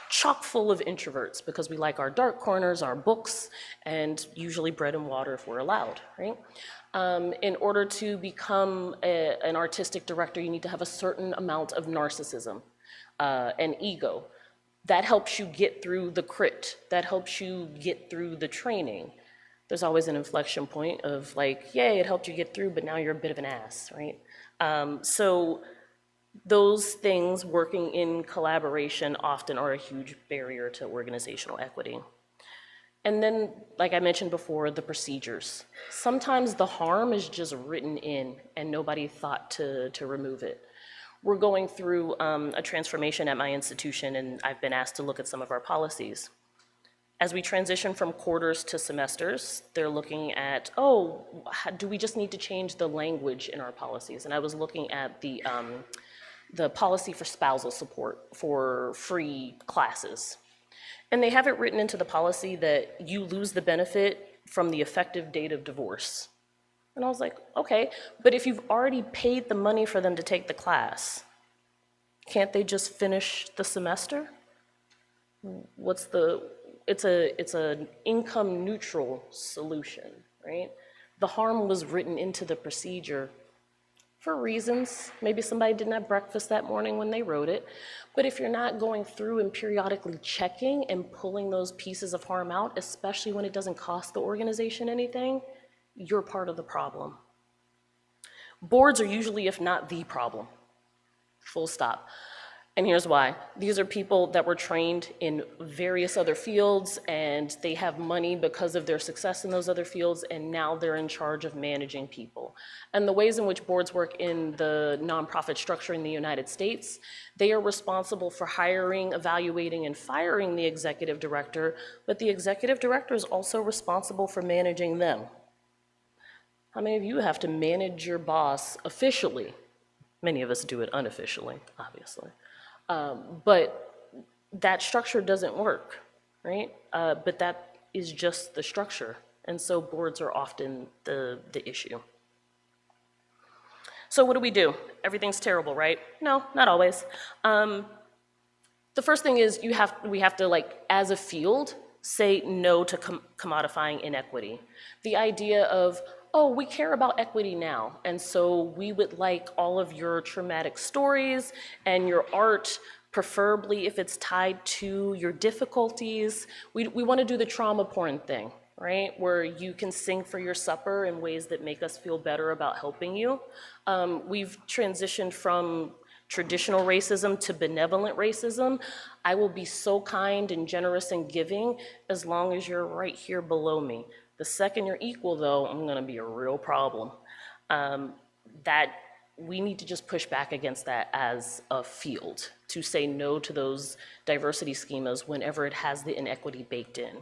chock full of introverts because we like our dark corners, our books, and usually bread and water if we're allowed, right? In order to become an artistic director, you need to have a certain amount of narcissism and ego. That helps you get through the crit. That helps you get through the training. There's always an inflection point of like, yay, it helped you get through, but now you're a bit of an ass, right? So Those things working in collaboration often are a huge barrier to organizational equity. And then, like I mentioned before, the procedures. Sometimes the harm is just written in and nobody thought to remove it. We're going through a transformation at my institution, and I've been asked to look at some of our policies. As we transition from quarters to semesters, they're looking at, oh, do we just need to change the language in our policies? And I was looking at the policy for spousal support for free classes. And they have it written into the policy that you lose the benefit from the effective date of divorce. And I was like, okay, but if you've already paid the money for them to take the class, can't they just finish the semester? It's an income neutral solution, right? The harm was written into the procedure for reasons. Maybe somebody didn't have breakfast that morning when they wrote it. But if you're not going through and periodically checking and pulling those pieces of harm out, especially when it doesn't cost the organization anything, you're part of the problem. Boards are usually, if not the problem, full stop. And here's why. These are people that were trained in various other fields, and they have money because of their success in those other fields, and now they're in charge of managing people. And the ways in which boards work in the nonprofit structure in the United States, they are responsible for hiring, evaluating, and firing the executive director, but the executive director is also responsible for managing them. How many of you have to manage your boss officially? Many of us do it unofficially, obviously. But that structure doesn't work, right? But that is just the structure. And so boards are often the issue. So what do? Everything's terrible, right? No, not always. The first thing is we have to, like, as a field, say no to commodifying inequity. The idea of, oh, we care about equity now, and so we would like all of your traumatic stories and your art, preferably if it's tied to your difficulties. We want to do the trauma porn thing, right? Where you can sing for your supper in ways that make us feel better about helping you. We've transitioned from traditional racism to benevolent racism. I will be so kind and generous and giving as long as you're right here below me. The second you're equal, though, I'm gonna be a real problem. That we need to just push back against that as a field, to say no to those diversity schemas whenever it has the inequity baked in.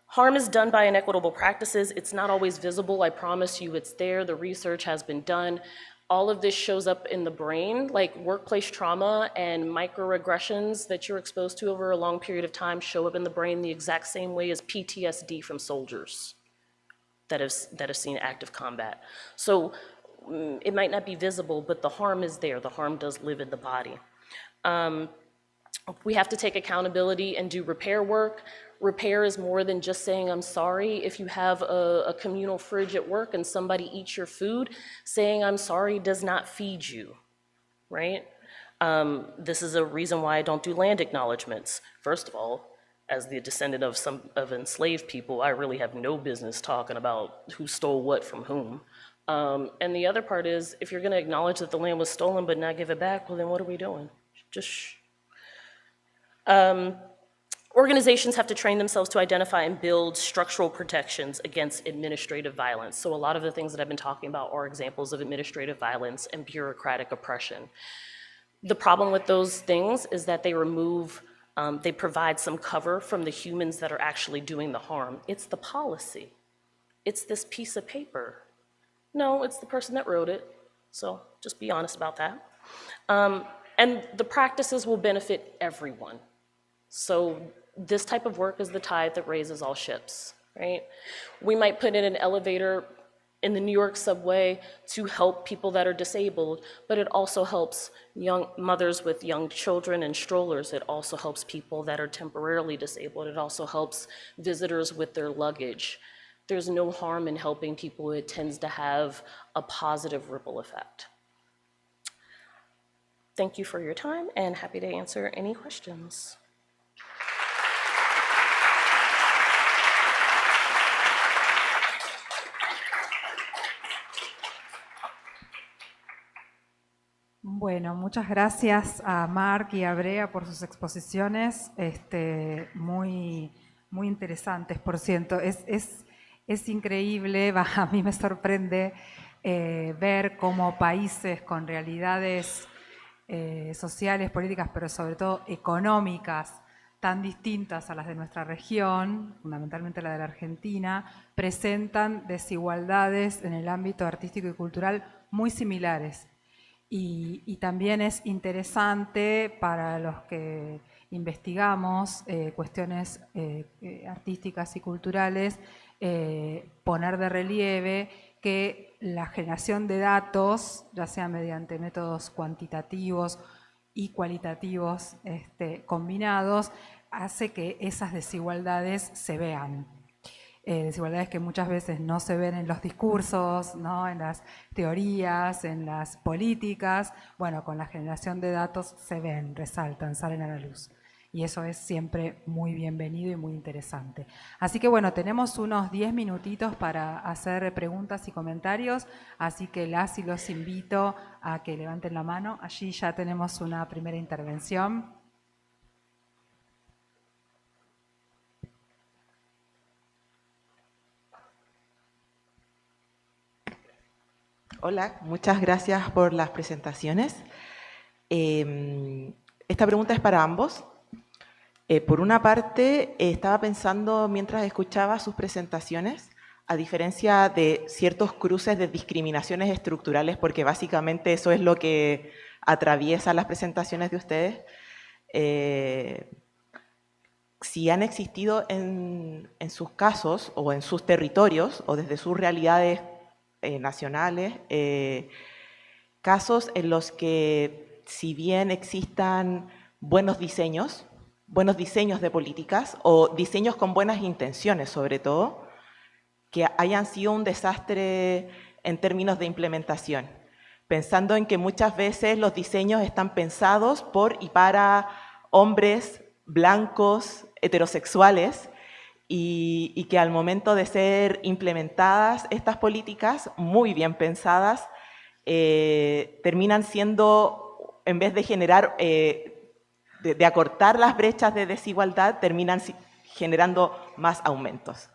Harm is done by inequitable practices. It's not always visible, I promise you it's there. The research has been done. All of this shows up in the brain, like workplace trauma and microaggressions that you're exposed to over a long period of time show up in the brain the exact same way as PTSD from soldiers that have seen active combat. So it might not be visible, but the harm is there. The harm does live in the body. We have to take accountability and do repair work. Repair is more than just saying I'm sorry. If you have a communal fridge at work and somebody eats your food, saying I'm sorry does not feed you, right? This is a reason why I don't do land acknowledgements. First of all, as the descendant of enslaved people, I really have no business talking about who stole what from whom. And the other part is, if you're gonna acknowledge that the land was stolen but not give it back, well then what are we doing? Just shh. Organizations have to train themselves to identify and build structural protections against administrative violence. So a lot of the things that I've been talking about are examples of administrative violence and bureaucratic oppression. The problem with those things is that they they provide some cover from the humans that are actually doing the harm. It's the policy. It's this piece of paper. No, it's the person that wrote it. So just be honest about that. And the practices will benefit everyone. So this type of work is the tide that raises all ships, right? We might put in an elevator in the New York subway to help people that are disabled, but it also helps young mothers with young children and strollers. It also helps people that are temporarily disabled. It also helps visitors with their luggage. There's no harm in helping people. It tends to have a positive ripple effect. Thank you for your time, and happy to answer any questions. Bueno. Bueno, muchas gracias a Marc y a Brea por sus exposiciones, muy interesantes, por cierto. Es increíble, a mí me sorprende ver cómo países con realidades sociales, políticas, pero sobre todo económicas, tan distintas a las de nuestra región, fundamentalmente la de la Argentina, presentan desigualdades en el ámbito artístico y cultural muy similares. Y también es interesante para los que investigamos cuestiones artísticas y culturales, poner de relieve que la generación de datos, ya sea mediante métodos cuantitativos y cualitativos combinados, hace que esas desigualdades se vean. Desigualdades que muchas veces no se ven en los discursos, ¿no? En las teorías, en las políticas. Bueno, con la generación de datos se ven, resaltan, salen a la luz. Y eso es siempre muy bienvenido y muy interesante. Así que bueno, tenemos unos 10 minutitos para hacer preguntas y comentarios, así que las y los invito a que levanten la mano. Allí ya tenemos una primera intervención. Hola, muchas gracias por las presentaciones. Esta pregunta es para ambos. Por una parte, estaba pensando mientras escuchaba sus presentaciones, a diferencia de ciertos cruces de discriminaciones estructurales, porque básicamente eso es lo que atraviesa las presentaciones de ustedes, si han existido en sus casos o en sus territorios o desde sus realidades nacionales, casos en los que si bien existan buenos diseños de políticas o diseños con buenas intenciones sobre todo, que hayan sido un desastre en términos de implementación, pensando en que muchas veces los diseños están pensados por y para hombres blancos, heterosexuales, y que al momento de ser implementadas estas políticas, muy bien pensadas, terminan siendo, en vez de generar, de acortar las brechas de desigualdad, terminan generando más aumentos.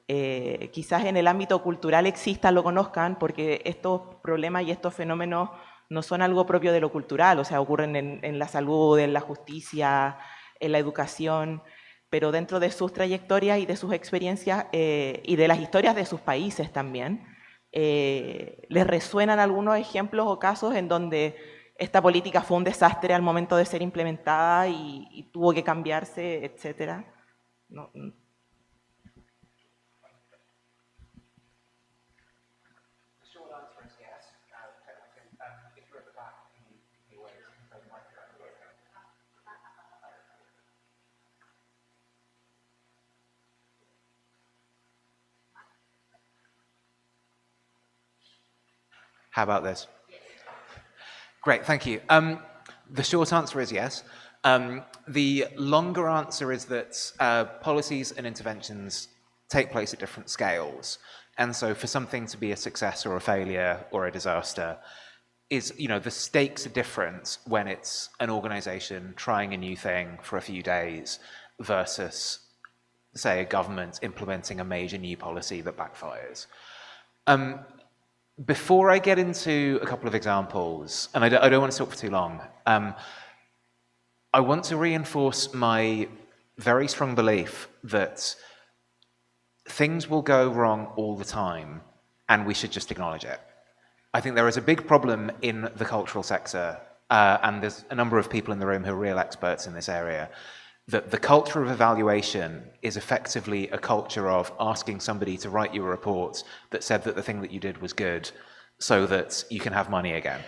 Quizás en el ámbito cultural exista, lo conozcan, porque estos problemas y estos fenómenos no son algo propio de lo cultural, o sea, ocurren en la salud, en la justicia, en la educación, pero dentro de sus trayectorias y de sus experiencias y de las historias de sus países también, les resuenan algunos ejemplos o casos en donde esta política fue un desastre al momento de ser implementada y tuvo que cambiarse, etcétera. No. How about this? Great, thank you. The short answer is yes. The longer answer is that policies and interventions take place at different scales. And so for something to be a success or a failure or a disaster, the stakes are different when it's an organization trying a new thing for a few days versus, say, a government implementing a major new policy that backfires. Before I get into a couple of examples, and I don't want to talk for too long, I want to reinforce my very strong belief that things will go wrong all the time, and we should just acknowledge it. I think there is a big problem in the cultural sector, and there's a number of people in the room who are real experts in this area, that the culture of evaluation is effectively a culture of asking somebody to write you a report that said that the thing that you did was good so that you can have money again.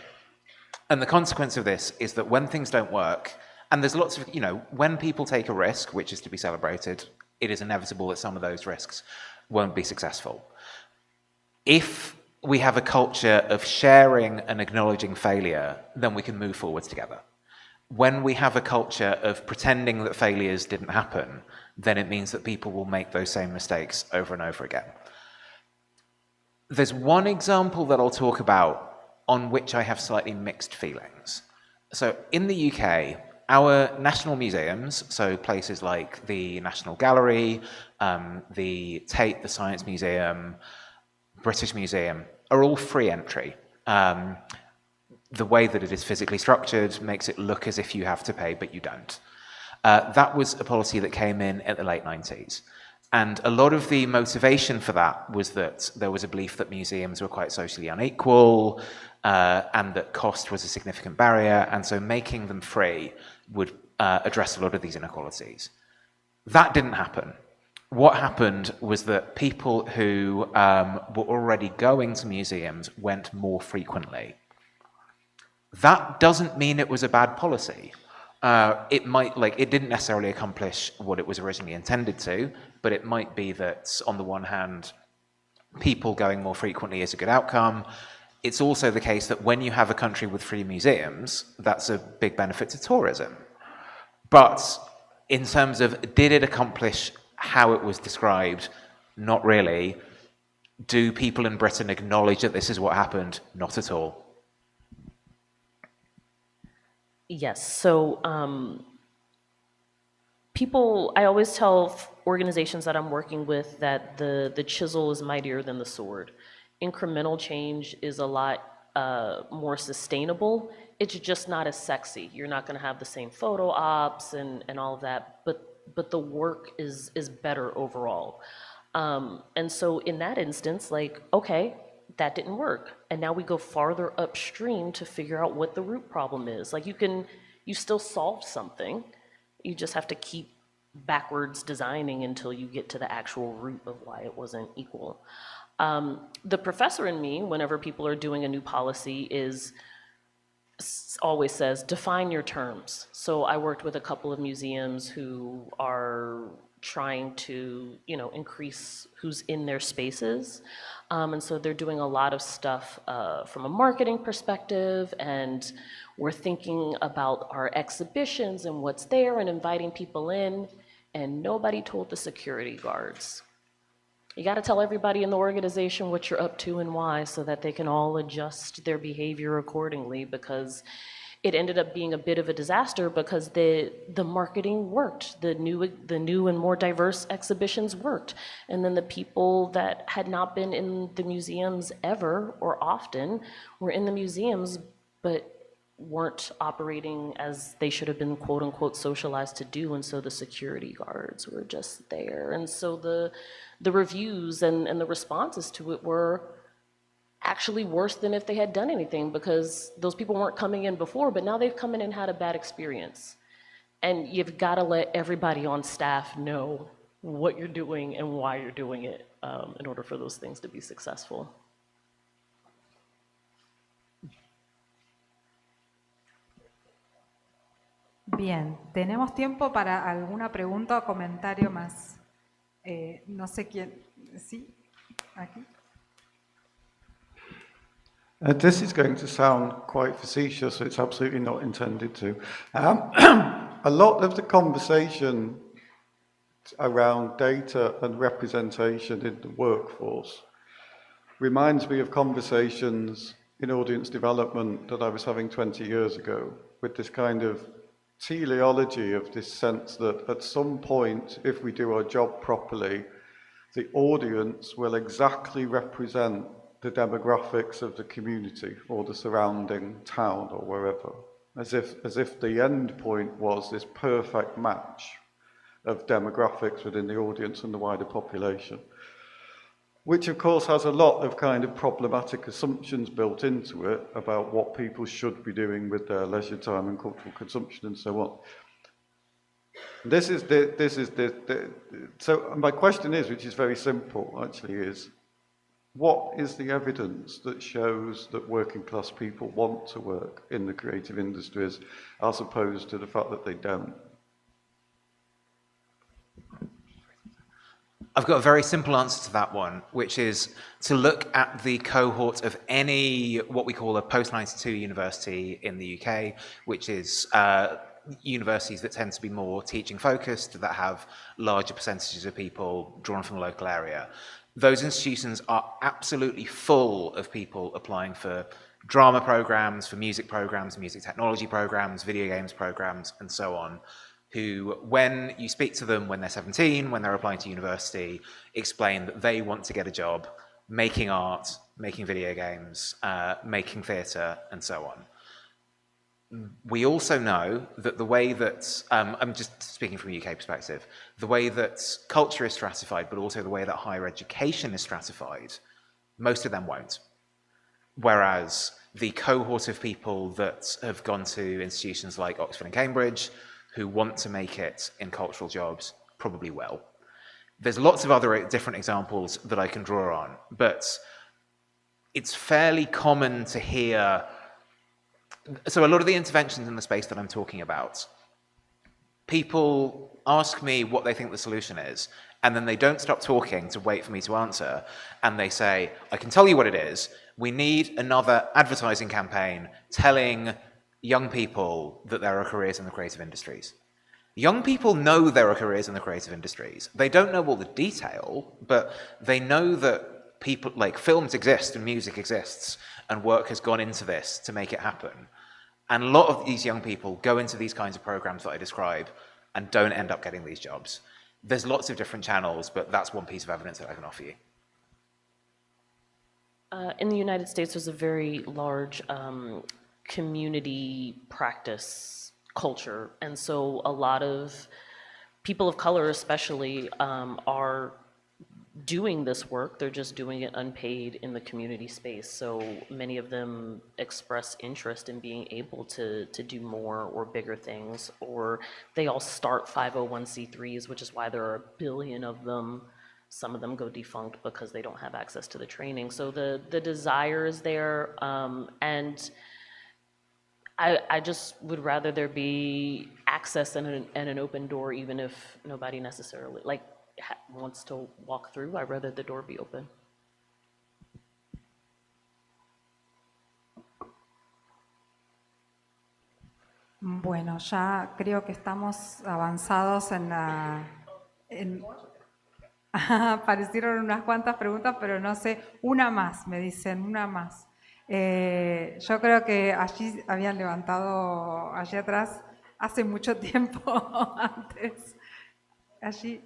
And the consequence of this is that when things don't work, and there's lots of, when people take a risk, which is to be celebrated, it is inevitable that some of those risks won't be successful. If we have a culture of sharing and acknowledging failure, then we can move forwards together. When we have a culture of pretending that failures didn't happen, then it means that people will make those same mistakes over and over again. There's one example that I'll talk about on which I have slightly mixed feelings. So in the UK, our national museums, so places like the National Gallery, the Tate, the Science Museum, British Museum, are all free entry. The way that it is physically structured makes it look as if you have to pay, but you don't. That was a policy that came in at the late 90s. And a lot of the motivation for that was that there was a belief that museums were quite socially unequal, and that cost was a significant barrier, and so making them free would address a lot of these inequalities. That didn't happen. What happened was that people who were already going to museums went more frequently. That doesn't mean it was a bad policy. It didn't necessarily accomplish what it was originally intended to, but it might be that, on the one hand, people going more frequently is a good outcome. It's also the case that when you have a country with free museums, that's a big benefit to tourism. But in terms of, did it accomplish how it was described? Not really. Do people in Britain acknowledge that this is what happened? Not at all. Yes, so I always tell organizations that I'm working with that the chisel is mightier than the sword. Incremental change is a lot more sustainable. It's just not as sexy. You're not gonna have the same photo ops and all of that, but the work is better overall. And so in that instance, like, okay, that didn't work. And now we go farther upstream to figure out what the root problem is. Like you still solved something. You just have to keep backwards designing until you get to the actual root of why it wasn't equal. The professor in me, whenever people are doing a new policy, always says, define your terms. So I worked with a couple of museums who are trying to, increase who's in their spaces. And so they're doing a lot of stuff from a marketing perspective, and we're thinking about our exhibitions and what's there and inviting people in, and nobody told the security guards. You gotta tell everybody in the organization what you're up to and why, so that they can all adjust their behavior accordingly, because it ended up being a bit of a disaster because the marketing worked. The new and more diverse exhibitions worked. And then the people that had not been in the museums ever or often were in the museums, but weren't operating as they should have been, quote unquote, socialized to do. And so the security guards were just there. And so the reviews and the responses to it were actually worse than if they had done anything, because those people weren't coming in before, but now they've come in and had a bad experience. And you've got to let everybody on staff know what you're doing and why you're doing it in order for those things to be successful. Bien, tenemos tiempo para alguna pregunta o comentario más. No sé quién. ¿Sí? Aquí. This is going to sound quite facetious, it's absolutely not intended to. A lot of the conversation around data and representation in the workforce reminds me of conversations in audience development that I was having 20 years ago, with this kind of teleology of this sense that at some point, if we do our job properly, the audience will exactly represent the demographics of the community or the surrounding town or wherever, as if the end point was this perfect match of demographics within the audience and the wider population, which of course has a lot of kind of problematic assumptions built into it about what people should be doing with their leisure time and cultural consumption and so on. So my question is, which is very simple actually, is what is the evidence that shows that working class people want to work in the creative industries as opposed to the fact that they don't? I've got a very simple answer to that one, which is to look at the cohort of any, what we call a post-92 university in the UK, which is universities that tend to be more teaching focused, that have larger percentages of people drawn from the local area. Those institutions are absolutely full of people applying for drama programs, for music programs, music technology programs, video games programs, and so on, who, when you speak to them when they're 17, when they're applying to university, explain that they want to get a job making art, making video games, making theatre, and so on. We also know that the way that, I'm just speaking from a UK perspective, the way that culture is stratified, but also the way that higher education is stratified, most of them won't. Whereas the cohort of people that have gone to institutions like Oxford and Cambridge, who want to make it in cultural jobs, probably will. There's lots of other different examples that I can draw on, but it's fairly common to hear. So a lot of the interventions in the space that I'm talking about, people ask me what they think the solution is, and then they don't stop talking to wait for me to answer, and they say, I can tell you what it is. We need another advertising campaign telling young people that there are careers in the creative industries. Young people know there are careers in the creative industries. They don't know all the detail, but they know that people, like, films exist and music exists, and work has gone into this to make it happen. And a lot of these young people go into these kinds of programs that I describe and don't end up getting these jobs. There's lots of different channels, but that's one piece of evidence that I can offer you. In the United States, there's a very large community practice culture, and so a lot of people of color especially are doing this work. They're just doing it unpaid in the community space. So many of them express interest in being able to do more or bigger things, or they all start 501c3s, which is why there are a billion of them. Some of them go defunct because they don't have access to the training. So the desire is there, and I just would rather there be access and an open door, even if nobody necessarily wants to walk through. I'd rather the door be open. Bueno, ya creo que estamos avanzados en la... Aparecieron unas cuantas preguntas, pero no sé, una más, me dicen, una más. Yo creo que allí habían levantado, allí atrás, hace mucho tiempo antes. Allí.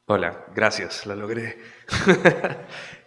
Hola, gracias, la logré.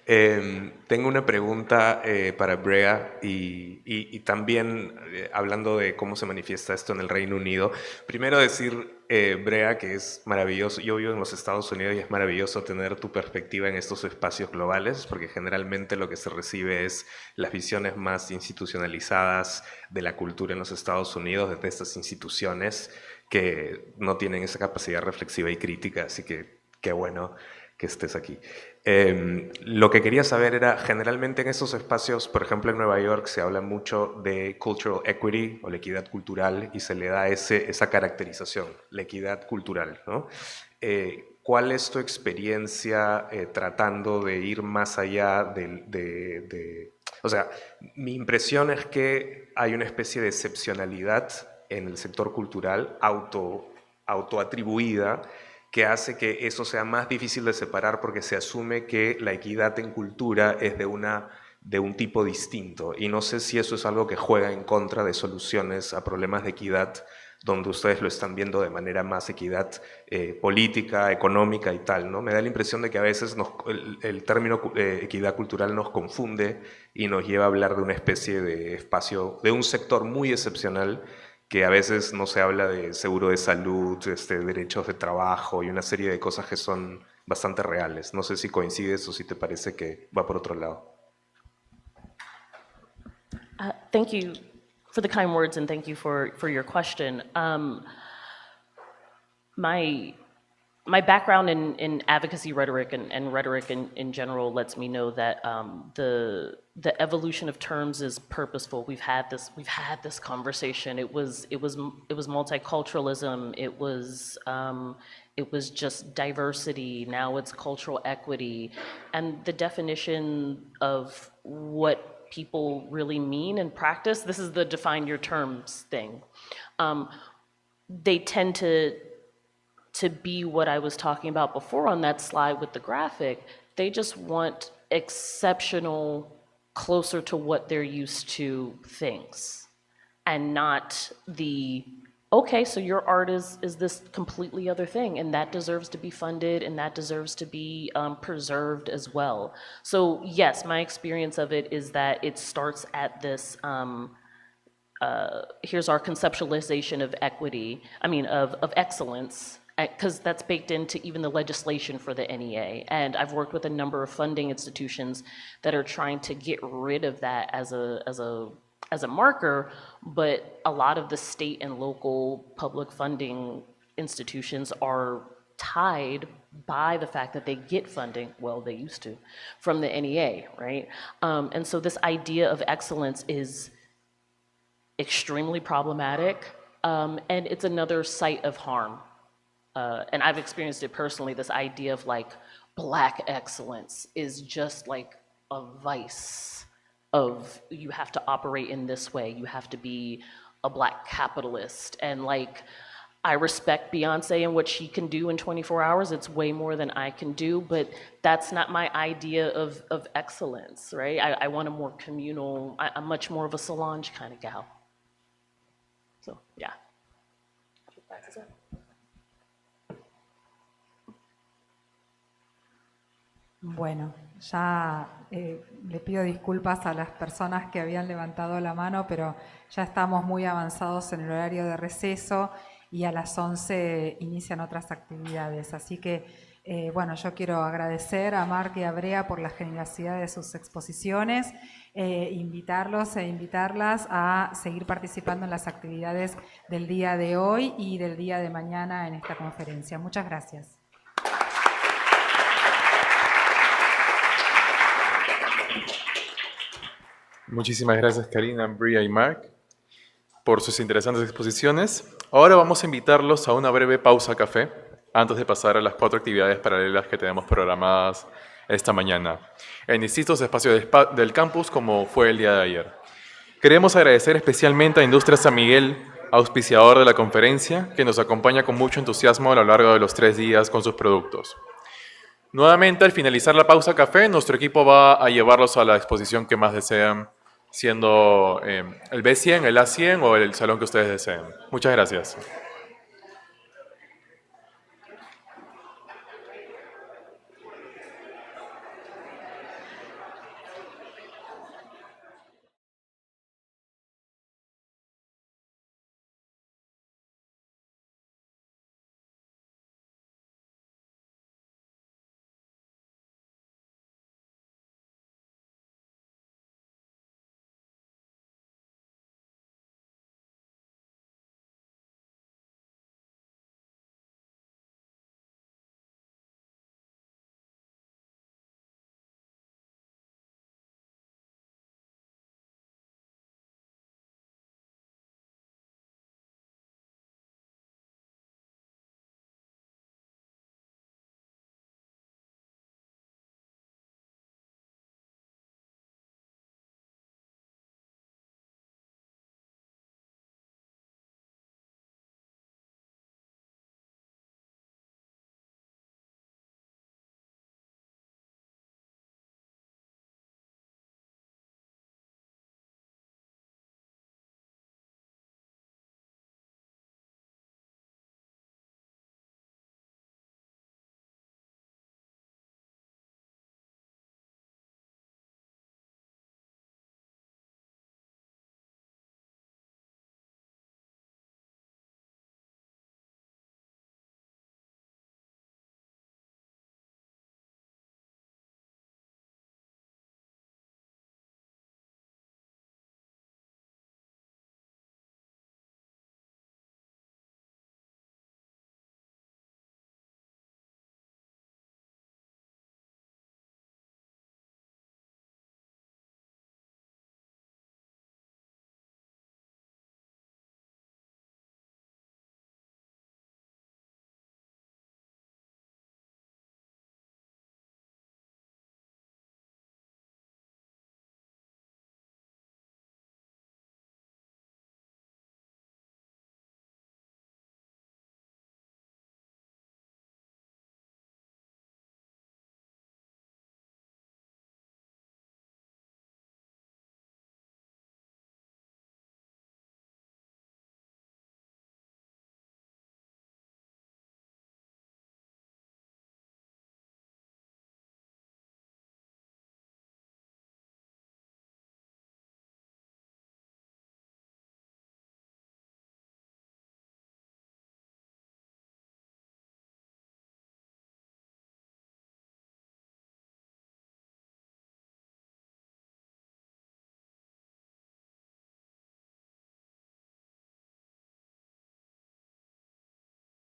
Tengo una pregunta para Brea y también hablando de cómo se manifiesta esto en el Reino Unido. Primero decir, Brea, que es maravilloso. Yo vivo en los Estados Unidos y es maravilloso tener tu perspectiva en estos espacios globales, porque generalmente lo que se recibe es las visiones más institucionalizadas de la cultura en los Estados Unidos, desde estas instituciones que no tienen esa capacidad reflexiva y crítica, así que qué bueno que estés aquí. Lo que quería saber era, generalmente en esos espacios, por ejemplo en Nueva York, se habla mucho de cultural equity o la equidad cultural y se le da esa caracterización, la equidad cultural, ¿no? ¿Cuál es tu experiencia tratando de ir más allá o sea, mi impresión es que hay una especie de excepcionalidad en el sector cultural autoatribuida, que hace que eso sea más difícil de separar porque se asume que la equidad en cultura es de un tipo distinto. Y no sé si eso es algo que juega en contra de soluciones a problemas de equidad, donde ustedes lo están viendo de manera más equidad política, económica y tal, ¿no? Me da la impresión de que a veces el término equidad cultural nos confunde y nos lleva a hablar de una especie de espacio, de un sector muy excepcional, que a veces no se habla de seguro de salud, derechos de trabajo y una serie de cosas que son bastante reales. No sé si coincides o si te parece que va por otro lado. Thank you for the kind words and thank you for your question. My background in advocacy rhetoric and rhetoric in general lets me know that the evolution of terms is purposeful. We've had this conversation. It was multiculturalism. It was just diversity. Now it's cultural equity, and the definition of what people really mean in practice. This is the define your terms thing. they tend to be what I was talking about before on that slide with the graphic. They just want exceptional, closer to what they're used to things, and not the, okay, so your art is this completely other thing, and that deserves to be funded, and that deserves to be preserved as well. So yes, my experience of it is that it starts at this, here's our conceptualization of equity, of excellence, because that's baked into even the legislation for the NEA. And I've worked with a number of funding institutions that are trying to get rid of that as a marker, but a lot of the state and local public funding institutions are tied by the fact that they get funding, well, they used to, from the NEA, right? And so this idea of excellence is extremely problematic, and it's another site of harm. And I've experienced it personally, this idea of like Black excellence is just like a vice of you have to operate in this way, you have to be a Black capitalist. And like, I respect Beyonce and what she can do in 24 hours, it's way more than I can do, but that's not my idea of excellence, right? I want a more communal, I'm much more of a Solange kind of gal. So, yeah. Bueno, ya le pido disculpas a las personas que habían levantado la mano, pero ya estamos muy avanzados en el horario de receso y a las 11 inician otras actividades. Así que, bueno, yo quiero agradecer a Marc y a Brea por la generosidad de sus exposiciones, invitarlos e invitarlas a seguir participando en las actividades del día de hoy y del día de mañana en esta conferencia. Muchas gracias. Muchísimas gracias Karina, Brea y Marc por sus interesantes exposiciones. Ahora vamos a invitarlos a una breve pausa café antes de pasar a las 4 actividades paralelas que tenemos programadas esta mañana en distintos espacios del campus como fue el día de ayer. Queremos agradecer especialmente a Industria San Miguel, auspiciador de la conferencia, que nos acompaña con mucho entusiasmo a lo largo de los 3 días con sus productos. Nuevamente, al finalizar la pausa café, nuestro equipo va a llevarlos a la exposición que más desean, siendo el B100, el A100 o el salón que ustedes deseen. Muchas gracias.